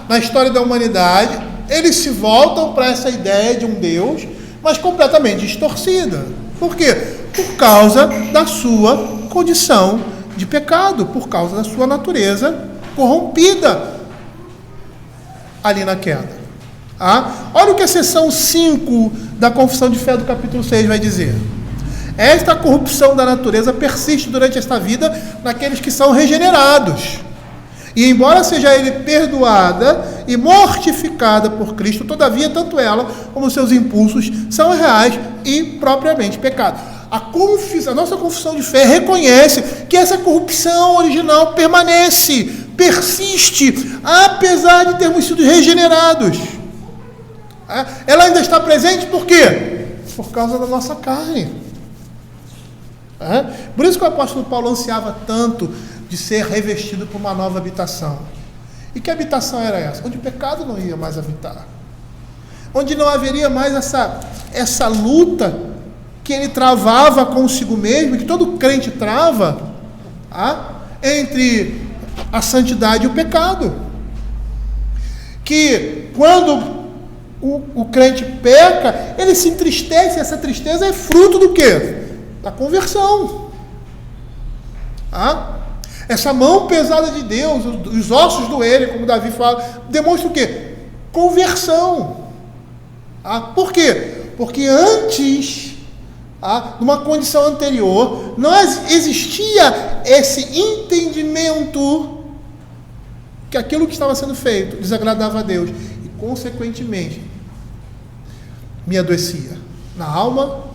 na história da humanidade, eles se voltam para essa ideia de um Deus, mas completamente distorcida. Por quê? Por causa da sua condição de pecado, por causa da sua natureza corrompida ali na queda. Olha o que a seção 5 da Confissão de Fé do capítulo 6 vai dizer. Esta corrupção da natureza persiste durante esta vida naqueles que são regenerados E embora seja ele perdoada e mortificada por Cristo, todavia tanto ela como seus impulsos são reais e propriamente pecado. A nossa confissão de fé reconhece que essa corrupção original permanece, persiste, apesar de termos sido regenerados. Ela ainda está presente por quê? Por causa da nossa carne. Por isso que o apóstolo Paulo ansiava tanto de ser revestido por uma nova habitação. E que habitação era essa? Onde o pecado não ia mais habitar. Onde não haveria mais essa luta que ele travava consigo mesmo, que todo crente trava, entre a santidade e o pecado. Que quando o crente peca, ele se entristece, e essa tristeza é fruto do quê? Da conversão. Essa mão pesada de Deus, os ossos doerem, como Davi fala, demonstra o quê? Conversão. Por quê? Porque antes, numa condição anterior, não existia esse entendimento que aquilo que estava sendo feito desagradava a Deus e, consequentemente, me adoecia na alma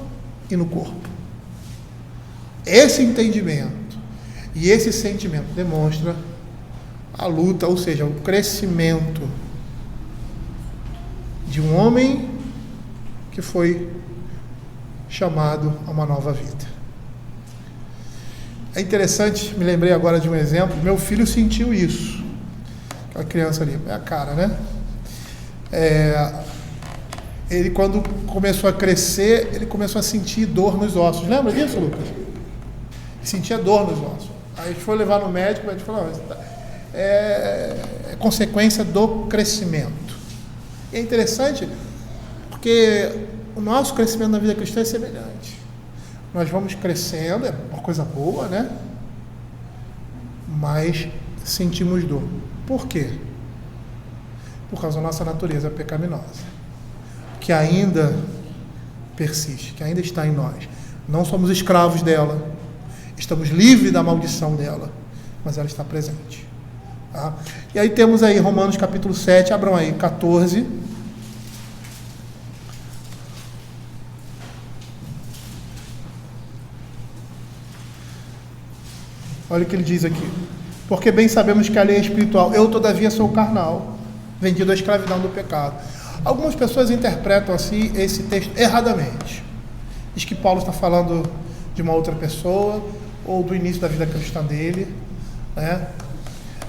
e no corpo. Esse entendimento e esse sentimento demonstra a luta, ou seja, o crescimento de um homem que foi chamado a uma nova vida. É interessante, me lembrei agora de um exemplo, meu filho sentiu isso. Aquela criança ali, é a cara, né? Ele, quando começou a crescer, ele começou a sentir dor nos ossos. Lembra disso, Lucas? Ele sentia dor nos ossos. Aí a gente foi levar no médico, o médico falou, é consequência do crescimento. E é interessante, porque o nosso crescimento na vida cristã é semelhante. Nós vamos crescendo, é uma coisa boa, né? Mas sentimos dor. Por quê? Por causa da nossa natureza pecaminosa, que ainda persiste, que ainda está em nós. Não somos escravos dela, estamos livres da maldição dela, mas ela está presente. E aí temos aí Romanos capítulo 7, abram aí, 14. Olha o que ele diz aqui. Porque bem sabemos que a lei é espiritual, eu todavia sou carnal, vendido à escravidão do pecado. Algumas pessoas interpretam assim esse texto erradamente. Diz que Paulo está falando de uma outra pessoa, ou do início da vida cristã dele, né?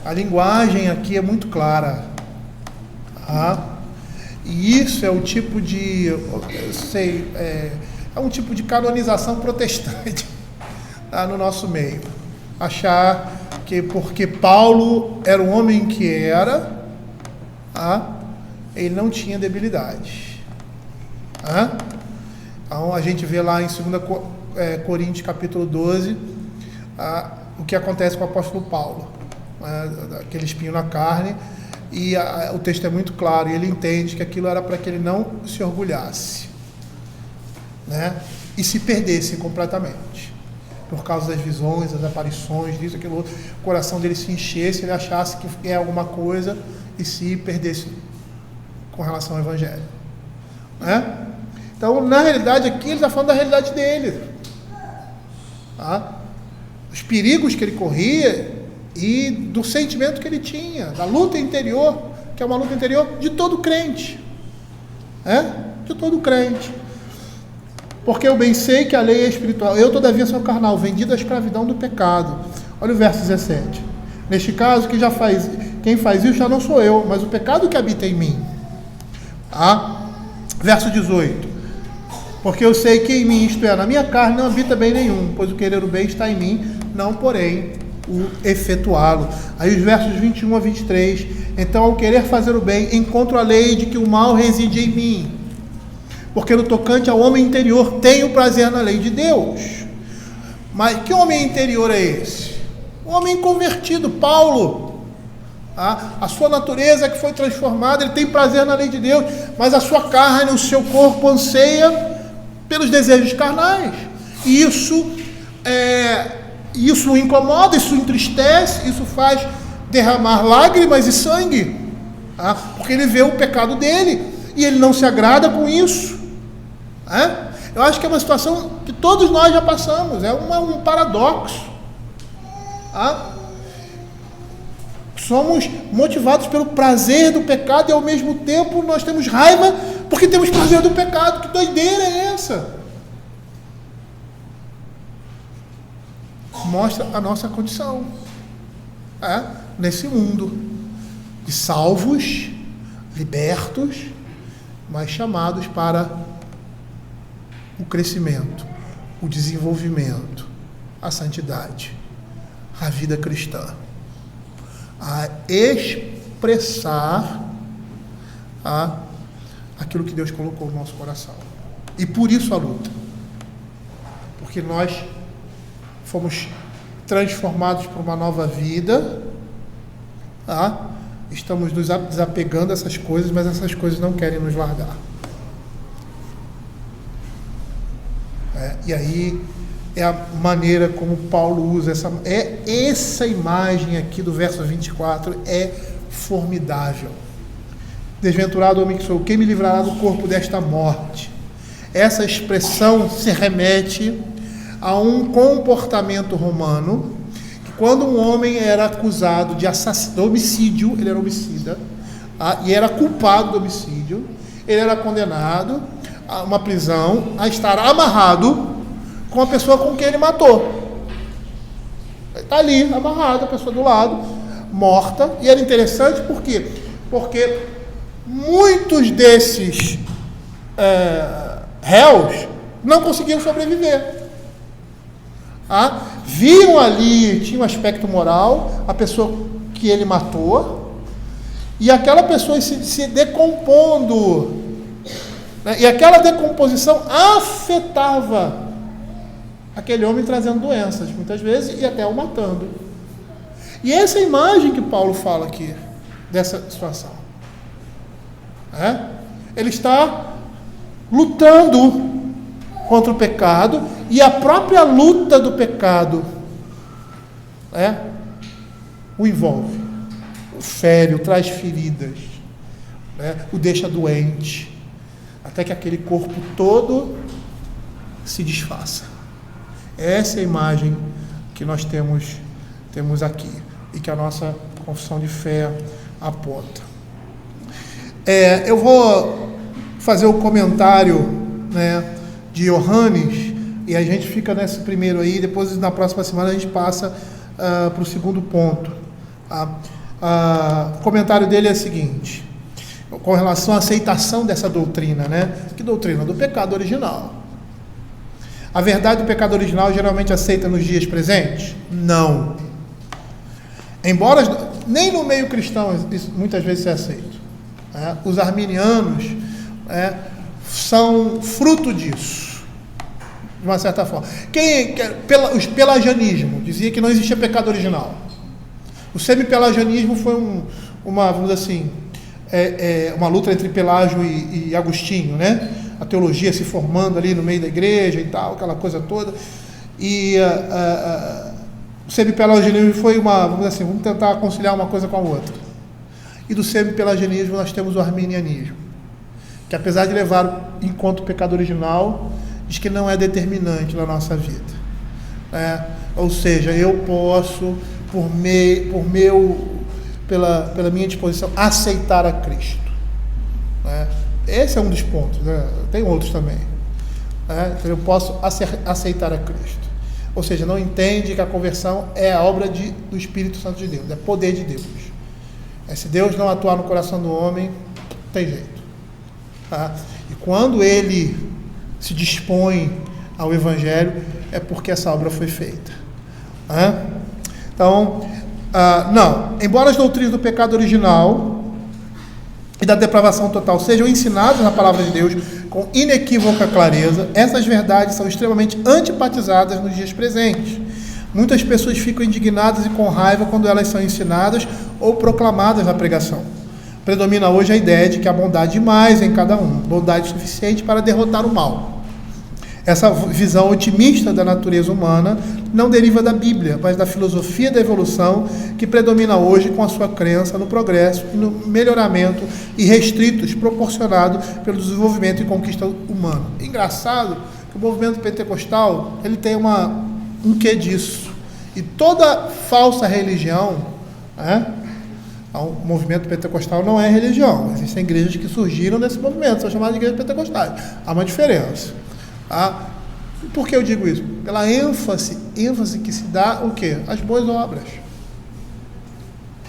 A linguagem aqui é muito clara. E isso é o tipo de, é um tipo de canonização protestante no nosso meio. Achar que porque Paulo era o homem que era, ele não tinha debilidade. Então a gente vê lá em 2 Coríntios capítulo 12, o que acontece com o apóstolo Paulo, aquele espinho na carne, e o texto é muito claro, e ele entende que aquilo era para que ele não se orgulhasse, né? E se perdesse completamente, por causa das visões, das aparições, disso, aquilo outro, o coração dele se enchesse, ele achasse que é alguma coisa e se perdesse com relação ao evangelho, né? Então, na realidade, aqui ele está falando da realidade dele, os perigos que ele corria e do sentimento que ele tinha, da luta interior, que é uma luta interior de todo crente, de todo crente. Porque eu bem sei que a lei é espiritual, eu todavia sou carnal, vendido à escravidão do pecado. Olha o verso 17. Neste caso, quem faz isso já não sou eu, mas o pecado que habita em mim. Verso 18. Porque eu sei que em mim, isto é, na minha carne, não habita bem nenhum, pois o querer o bem está em mim, não, porém, o efetuá-lo. Aí os versos 21 a 23. Então, ao querer fazer o bem, encontro a lei de que o mal reside em mim. Porque no tocante ao homem interior, tenho prazer na lei de Deus. Mas que homem interior é esse? O homem convertido, Paulo. A sua natureza que foi transformada, ele tem prazer na lei de Deus, mas a sua carne, o seu corpo anseia pelos desejos carnais. E isso o incomoda, isso o entristece, isso faz derramar lágrimas e sangue, tá? Porque ele vê o pecado dele e ele não se agrada com isso. Tá? Eu acho que é uma situação que todos nós já passamos, é um paradoxo. Tá? Somos motivados pelo prazer do pecado e ao mesmo tempo nós temos raiva porque temos prazer do pecado. Que doideira é essa? Mostra a nossa condição nesse mundo de salvos, libertos, mas chamados para o crescimento, o desenvolvimento, a santidade, a vida cristã, a expressar aquilo que Deus colocou no nosso coração. E por isso a luta, porque nós fomos transformados por uma nova vida, estamos nos desapegando dessas coisas, mas essas coisas não querem nos largar. E aí é a maneira como Paulo usa essa imagem aqui do verso 24 é formidável. Desventurado homem que sou, quem me livrará do corpo desta morte? Essa expressão se remete a um comportamento romano, que quando um homem era acusado de homicídio, ele era homicida, e era culpado do homicídio, ele era condenado a uma prisão, a estar amarrado com a pessoa com quem ele matou. Está ali, amarrado, a pessoa do lado, morta. E era interessante por quê? Porque muitos desses réus não conseguiam sobreviver. Viam ali, tinha um aspecto moral, a pessoa que ele matou, e aquela pessoa se decompondo, né? E aquela decomposição afetava aquele homem, trazendo doenças, muitas vezes, e até o matando. E essa é a imagem que Paulo fala aqui, dessa situação. Ele está lutando contra o pecado, e a própria luta do pecado o envolve, o fere, o traz feridas, o deixa doente, até que aquele corpo todo se desfaça. Essa é a imagem que nós temos aqui, e que a nossa confissão de fé aponta. Eu vou fazer o comentário, de Johannes, e a gente fica nesse primeiro aí, depois na próxima semana a gente passa para o segundo ponto. O comentário dele é o seguinte, com relação à aceitação dessa doutrina, Que doutrina? Do pecado original. A verdade do pecado original geralmente aceita nos dias presentes? Não. Embora nem no meio cristão isso muitas vezes se aceita. Os arminianos são fruto disso, de uma certa forma. Os pelagianismo dizia que não existia pecado original. O semi-pelagianismo foi vamos dizer assim, uma luta entre Pelágio e Agostinho, A teologia se formando ali no meio da igreja e tal, aquela coisa toda. E o semi-pelagianismo foi vamos dizer assim, vamos tentar conciliar uma coisa com a outra. E do semi-pelagianismo nós temos o arminianismo, que apesar de levar em conta o pecado original, diz que não é determinante na nossa vida. Ou seja, eu posso, pela minha disposição, aceitar a Cristo. Esse é um dos pontos, tem outros também. Eu posso aceitar a Cristo. Ou seja, não entende que a conversão é a obra do Espírito Santo de Deus, é poder de Deus. Se Deus não atuar no coração do homem, não tem jeito. E quando ele se dispõe ao Evangelho, é porque essa obra foi feita. Então, não, embora as doutrinas do pecado original e da depravação total sejam ensinadas na palavra de Deus com inequívoca clareza, essas verdades são extremamente antipatizadas nos dias presentes. Muitas pessoas ficam indignadas e com raiva quando elas são ensinadas ou proclamadas na pregação. Predomina hoje a ideia de que há bondade demais em cada um, bondade suficiente para derrotar o mal. Essa visão otimista da natureza humana não deriva da Bíblia, mas da filosofia da evolução que predomina hoje com a sua crença no progresso e no melhoramento irrestritos proporcionado pelo desenvolvimento e conquista humana. Engraçado que o movimento pentecostal ele tem um quê disso. E toda falsa religião, o movimento pentecostal não é religião. Existem igrejas que surgiram desse movimento, são chamadas de igrejas pentecostais. Há uma diferença. Por que eu digo isso? Pela ênfase que se dá o quê? As boas obras.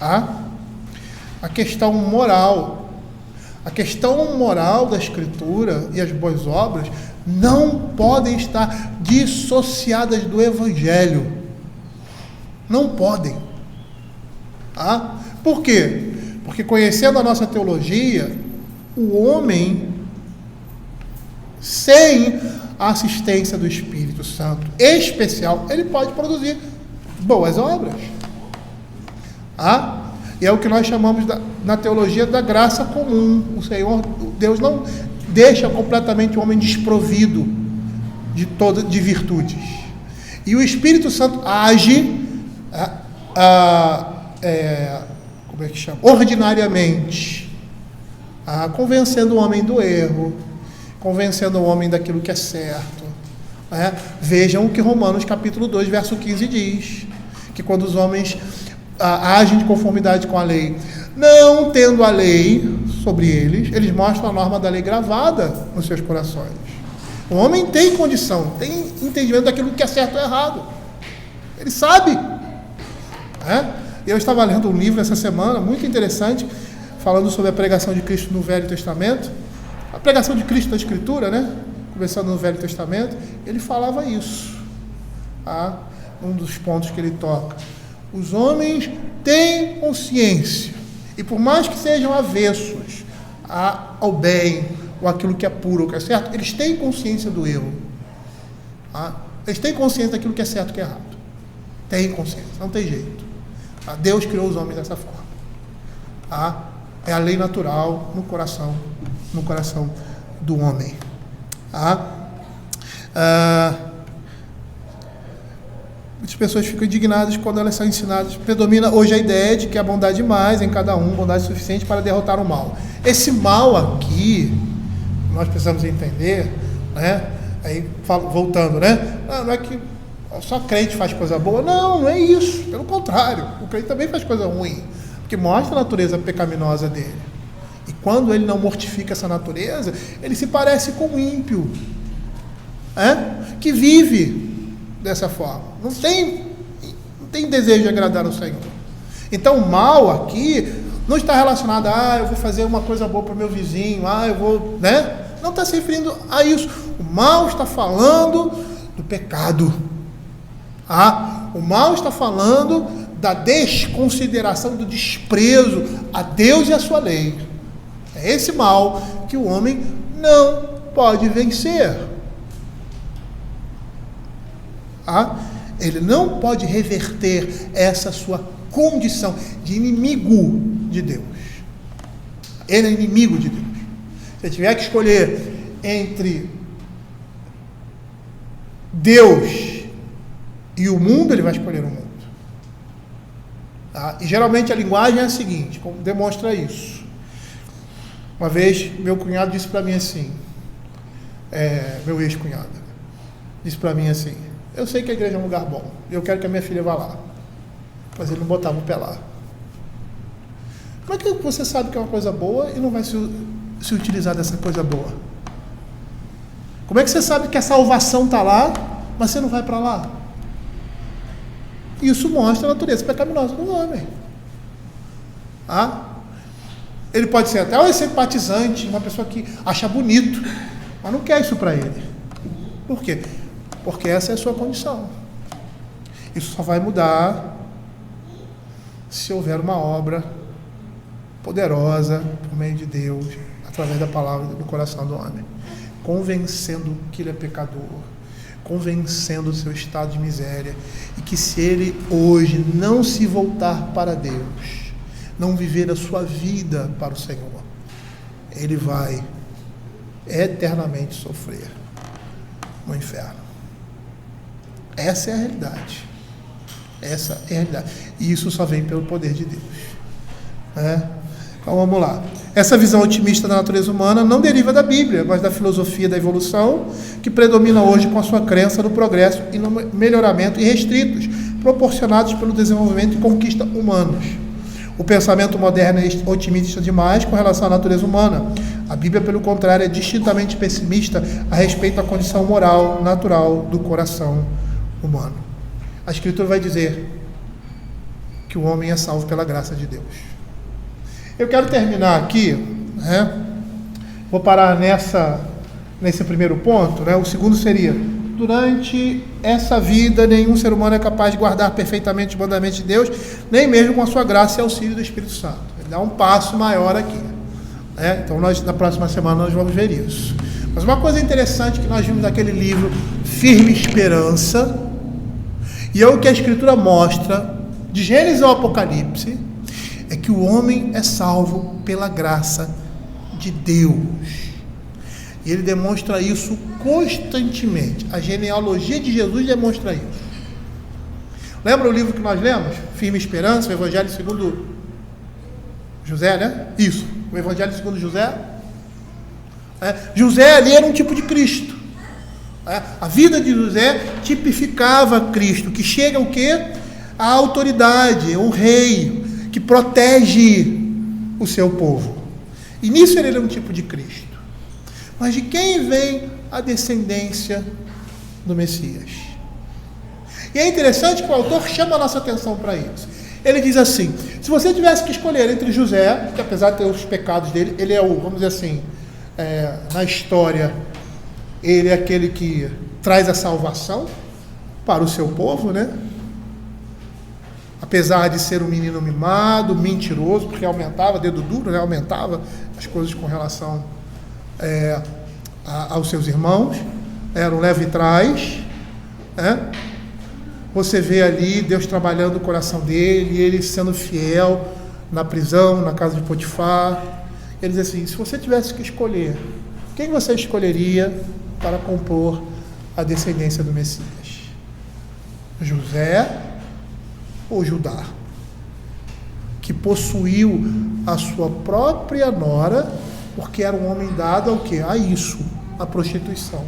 A questão moral. A questão moral da Escritura e as boas obras não podem estar dissociadas do Evangelho. Não podem. Por quê? Porque conhecendo a nossa teologia, o homem, sem a assistência do Espírito Santo especial, ele pode produzir boas obras. E é o que nós chamamos na teologia da graça comum. O Senhor, Deus não deixa completamente o homem desprovido de virtudes. E o Espírito Santo age como é que chama? Ordinariamente, convencendo o homem do erro, convencendo o homem daquilo que é certo. Vejam o que Romanos capítulo 2, verso 15 diz, que quando os homens agem de conformidade com a lei, não tendo a lei sobre eles mostram a norma da lei gravada nos seus corações. O homem tem condição, tem entendimento daquilo que é certo ou errado. Ele sabe. Eu estava lendo um livro essa semana, muito interessante, falando sobre a pregação de Cristo no Velho Testamento. A pregação de Cristo na Escritura, começando no Velho Testamento, ele falava isso. Um dos pontos que ele toca. Os homens têm consciência, e por mais que sejam avessos ao bem, ou aquilo que é puro, ou que é certo, eles têm consciência do erro. Eles têm consciência daquilo que é certo e que é errado. Têm consciência, não tem jeito. Deus criou os homens dessa forma. É a lei natural no coração do homem. Muitas pessoas ficam indignadas quando elas são ensinadas. Predomina hoje a ideia de que há bondade mais em cada um, bondade suficiente para derrotar o mal. Esse mal aqui, nós precisamos entender, aí voltando, não é que só crente faz coisa boa. Não é isso. Pelo contrário, o crente também faz coisa ruim, porque mostra a natureza pecaminosa dele. E quando ele não mortifica essa natureza, ele se parece com um ímpio, que vive dessa forma. Não tem desejo de agradar ao Senhor. Então o mal aqui não está relacionado eu vou fazer uma coisa boa para o meu vizinho, eu vou, não está se referindo a isso. O mal está falando do pecado. O mal está falando da desconsideração, do desprezo a Deus e a sua lei. É esse mal que o homem não pode vencer. Ele não pode reverter essa sua condição de inimigo de Deus. Ele é inimigo de Deus. Se tiver que escolher entre Deus e o mundo, ele vai escolher o mundo. E geralmente a linguagem é a seguinte, como demonstra isso. Uma vez meu cunhado disse para mim assim, meu ex-cunhado disse para mim assim: eu sei que a igreja é um lugar bom, eu quero que a minha filha vá lá, mas ele não botava o pé lá. Como é que você sabe que é uma coisa boa e não vai se utilizar dessa coisa boa? Como é que você sabe que a salvação está lá, mas você não vai para lá? Isso mostra a natureza pecaminosa do homem. Ele pode ser até um simpatizante, uma pessoa que acha bonito, mas não quer isso para ele. Por quê? Porque essa é a sua condição. Isso só vai mudar se houver uma obra poderosa por meio de Deus, através da palavra no coração do homem, convencendo que ele é pecador, convencendo o seu estado de miséria, e que se ele hoje não se voltar para Deus, não viver a sua vida para o Senhor, ele vai eternamente sofrer. no inferno. Essa é a realidade. Essa é a realidade. E isso só vem pelo poder de Deus. Então vamos lá. Essa visão otimista da natureza humana não deriva da Bíblia, mas da filosofia da evolução, que predomina hoje com a sua crença no progresso e no melhoramento irrestritos, proporcionados pelo desenvolvimento e conquista humanos. O pensamento moderno é otimista demais com relação à natureza humana. A Bíblia, pelo contrário, é distintamente pessimista a respeito da condição moral, natural do coração humano. A Escritura vai dizer que o homem é salvo pela graça de Deus. Eu quero terminar aqui, vou parar nesse primeiro ponto, O segundo seria: durante essa vida, nenhum ser humano é capaz de guardar perfeitamente os mandamentos de Deus, nem mesmo com a sua graça e auxílio do Espírito Santo. Ele dá um passo maior aqui. Então, na próxima semana, nós vamos ver isso. Mas uma coisa interessante que nós vimos naquele livro, Firme Esperança, e é o que a Escritura mostra, de Gênesis ao Apocalipse, é que o homem é salvo pela graça de Deus. E ele demonstra isso constantemente. A genealogia de Jesus demonstra isso. Lembra o livro que nós lemos? Firme Esperança, o Evangelho segundo José, Isso, o Evangelho segundo José. José ali era um tipo de Cristo. A vida de José tipificava Cristo, que chega o quê? A autoridade, o rei, que protege o seu povo. E nisso ele era um tipo de Cristo. Mas de quem vem a descendência do Messias? E é interessante que o autor chama a nossa atenção para isso. Ele diz assim: se você tivesse que escolher entre José, que apesar de ter os pecados dele, ele é vamos dizer assim, na história, ele é aquele que traz a salvação para o seu povo, Apesar de ser um menino mimado, mentiroso, porque aumentava, dedo duro, aumentava as coisas com relação aos seus irmãos, era um leve trás, Você vê ali Deus trabalhando o coração dele, ele sendo fiel na prisão, na casa de Potifar. Ele diz assim: se você tivesse que escolher, quem você escolheria para compor a descendência do Messias? José ou Judá, que possuiu a sua própria nora, porque era um homem dado ao quê? A isso, a prostituição.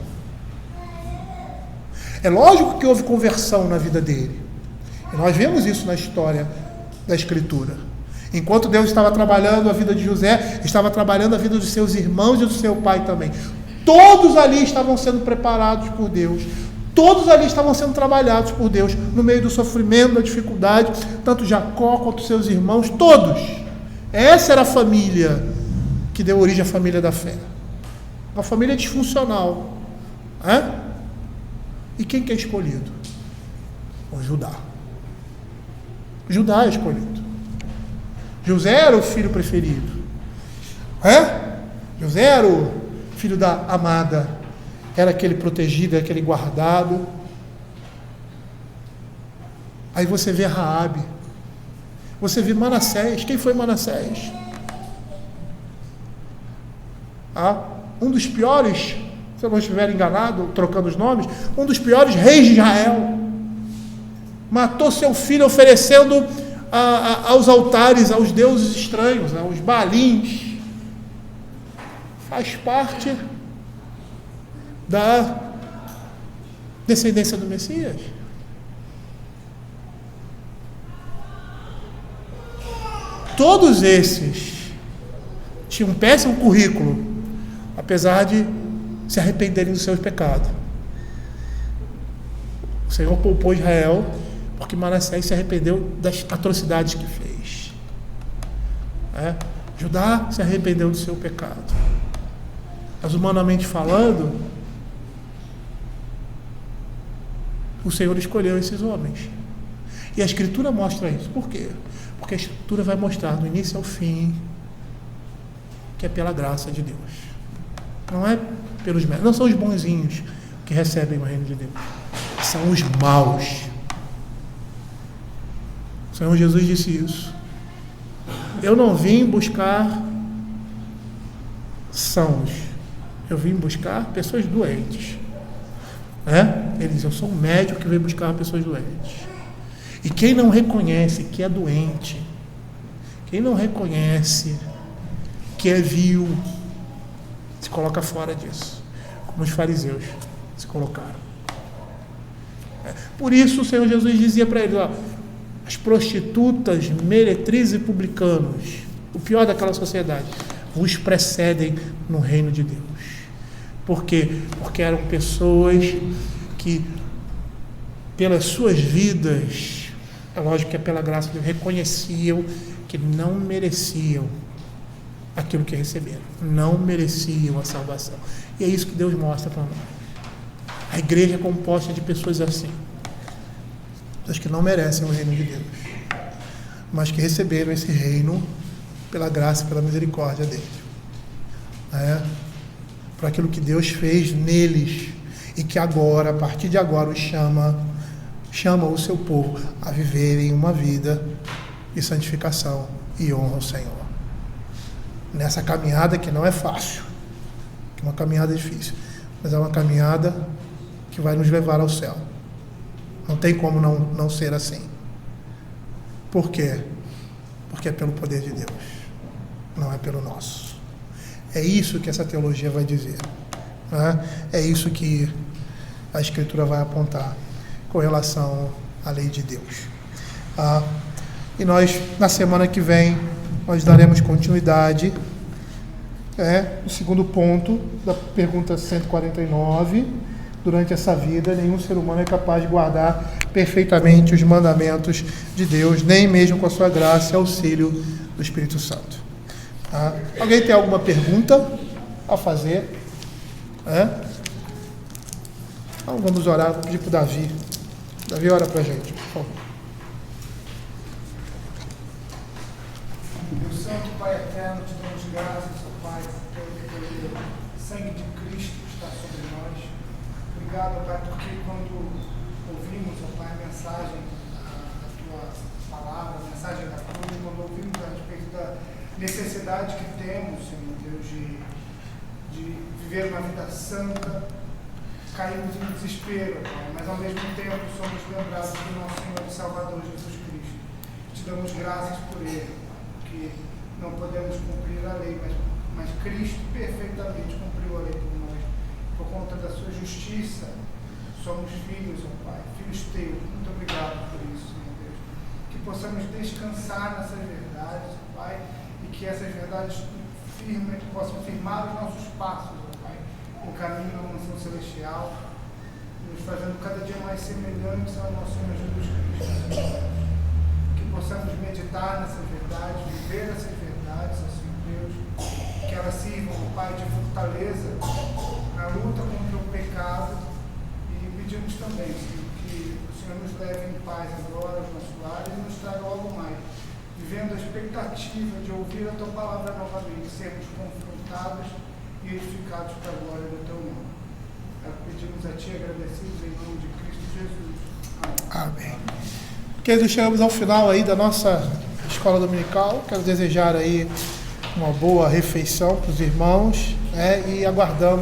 É lógico que houve conversão na vida dele. E nós vemos isso na história da Escritura. Enquanto Deus estava trabalhando a vida de José, estava trabalhando a vida dos seus irmãos e do seu pai também. Todos ali estavam sendo preparados por Deus. Todos ali estavam sendo trabalhados por Deus, no meio do sofrimento, da dificuldade, tanto Jacó quanto seus irmãos, todos. Essa era a família que deu origem à família da fé. Uma família disfuncional. E quem que é escolhido? O Judá. Judá é escolhido. José era o filho preferido. José era o filho da amada. Era aquele protegido, aquele guardado. Aí você vê Raabe. Você vê Manassés. Quem foi Manassés? Um dos piores, se eu não estiver enganado, trocando os nomes, um dos piores reis de Israel. Matou seu filho oferecendo aos altares, aos deuses estranhos, aos Baalins. Faz parte da descendência do Messias. Todos esses tinham um péssimo currículo, apesar de se arrependerem dos seus pecados. O Senhor poupou Israel porque Manassés se arrependeu das atrocidades que fez. Judá se arrependeu do seu pecado. Mas humanamente falando, o Senhor escolheu esses homens. E a Escritura mostra isso. Por quê? Porque a Escritura vai mostrar do início ao fim que é pela graça de Deus. Não é pelos méritos. Não são os bonzinhos que recebem o reino de Deus. São os maus. O Senhor Jesus disse isso. Eu não vim buscar sãos. Eu vim buscar pessoas doentes. Ele diz: eu sou um médico que veio buscar pessoas doentes. E quem não reconhece que é doente, quem não reconhece que é vil, se coloca fora disso, como os fariseus se colocaram. Por isso o Senhor Jesus dizia para eles: as prostitutas, meretrizes e publicanos, o pior daquela sociedade, vos precedem no reino de Deus. Por quê? Porque eram pessoas que, pelas suas vidas, é lógico que é pela graça de Deus, reconheciam que não mereciam aquilo que receberam, não mereciam a salvação. E é isso que Deus mostra para nós. A igreja é composta de pessoas assim, pessoas que não merecem o reino de Deus, mas que receberam esse reino pela graça e pela misericórdia dele, por aquilo que Deus fez neles, e que agora, a partir de agora, os chama o seu povo a viverem uma vida de santificação e honra ao Senhor. Nessa caminhada que não é fácil, que é uma caminhada difícil, mas é uma caminhada que vai nos levar ao céu. Não tem como não ser assim. Por quê? Porque é pelo poder de Deus, não é pelo nosso. É isso que essa teologia vai dizer, é isso que a Escritura vai apontar com relação à lei de Deus. E nós, na semana que vem, nós daremos continuidade no segundo ponto da pergunta 149. Durante essa vida, nenhum ser humano é capaz de guardar perfeitamente os mandamentos de Deus, nem mesmo com a sua graça e auxílio do Espírito Santo. Alguém tem alguma pergunta a fazer? Então vamos orar. Vou pedir para o Davi. Davi, ora para a gente, por favor. Meu Santo Pai eterno, te damos graças, ó Pai, pelo sangue de Cristo que está sobre nós. Obrigado, ó Pai, porque quando ouvimos, ó Pai, a mensagem da Tua palavra, a mensagem da cruz, quando ouvimos a respeito da necessidade que temos, Senhor Deus, de viver uma vida santa, caímos em desespero, Pai, mas ao mesmo tempo somos lembrados do nosso Senhor e Salvador Jesus Cristo. Te damos graças por Ele, porque não podemos cumprir a lei, mas Cristo perfeitamente cumpriu a lei por nós. Por conta da sua justiça, somos filhos, ó Pai, filhos teus. Muito obrigado por isso, Senhor Deus. Que possamos descansar nessas verdades, ó Pai, e que essas verdades possam firmar os nossos passos, ó Pai, no caminho da mansão celestial, nos fazendo cada dia mais semelhantes ao nosso Senhor Jesus Cristo. Que possamos meditar nessas verdades, viver essas verdades, ó Senhor Deus, que elas sirvam, ó Pai, de fortaleza na luta contra o pecado, e pedimos também, Senhor, que o Senhor nos leve em paz agora aos nossos lares e nos traga logo mais, vivendo a expectativa de ouvir a Tua palavra novamente, sermos confrontados e edificados para a glória do Teu nome. Pedimos a Ti agradecidos em nome de Cristo Jesus. Amém. Queridos, chegamos ao final aí da nossa escola dominical. Quero desejar aí uma boa refeição para os irmãos, e aguardamos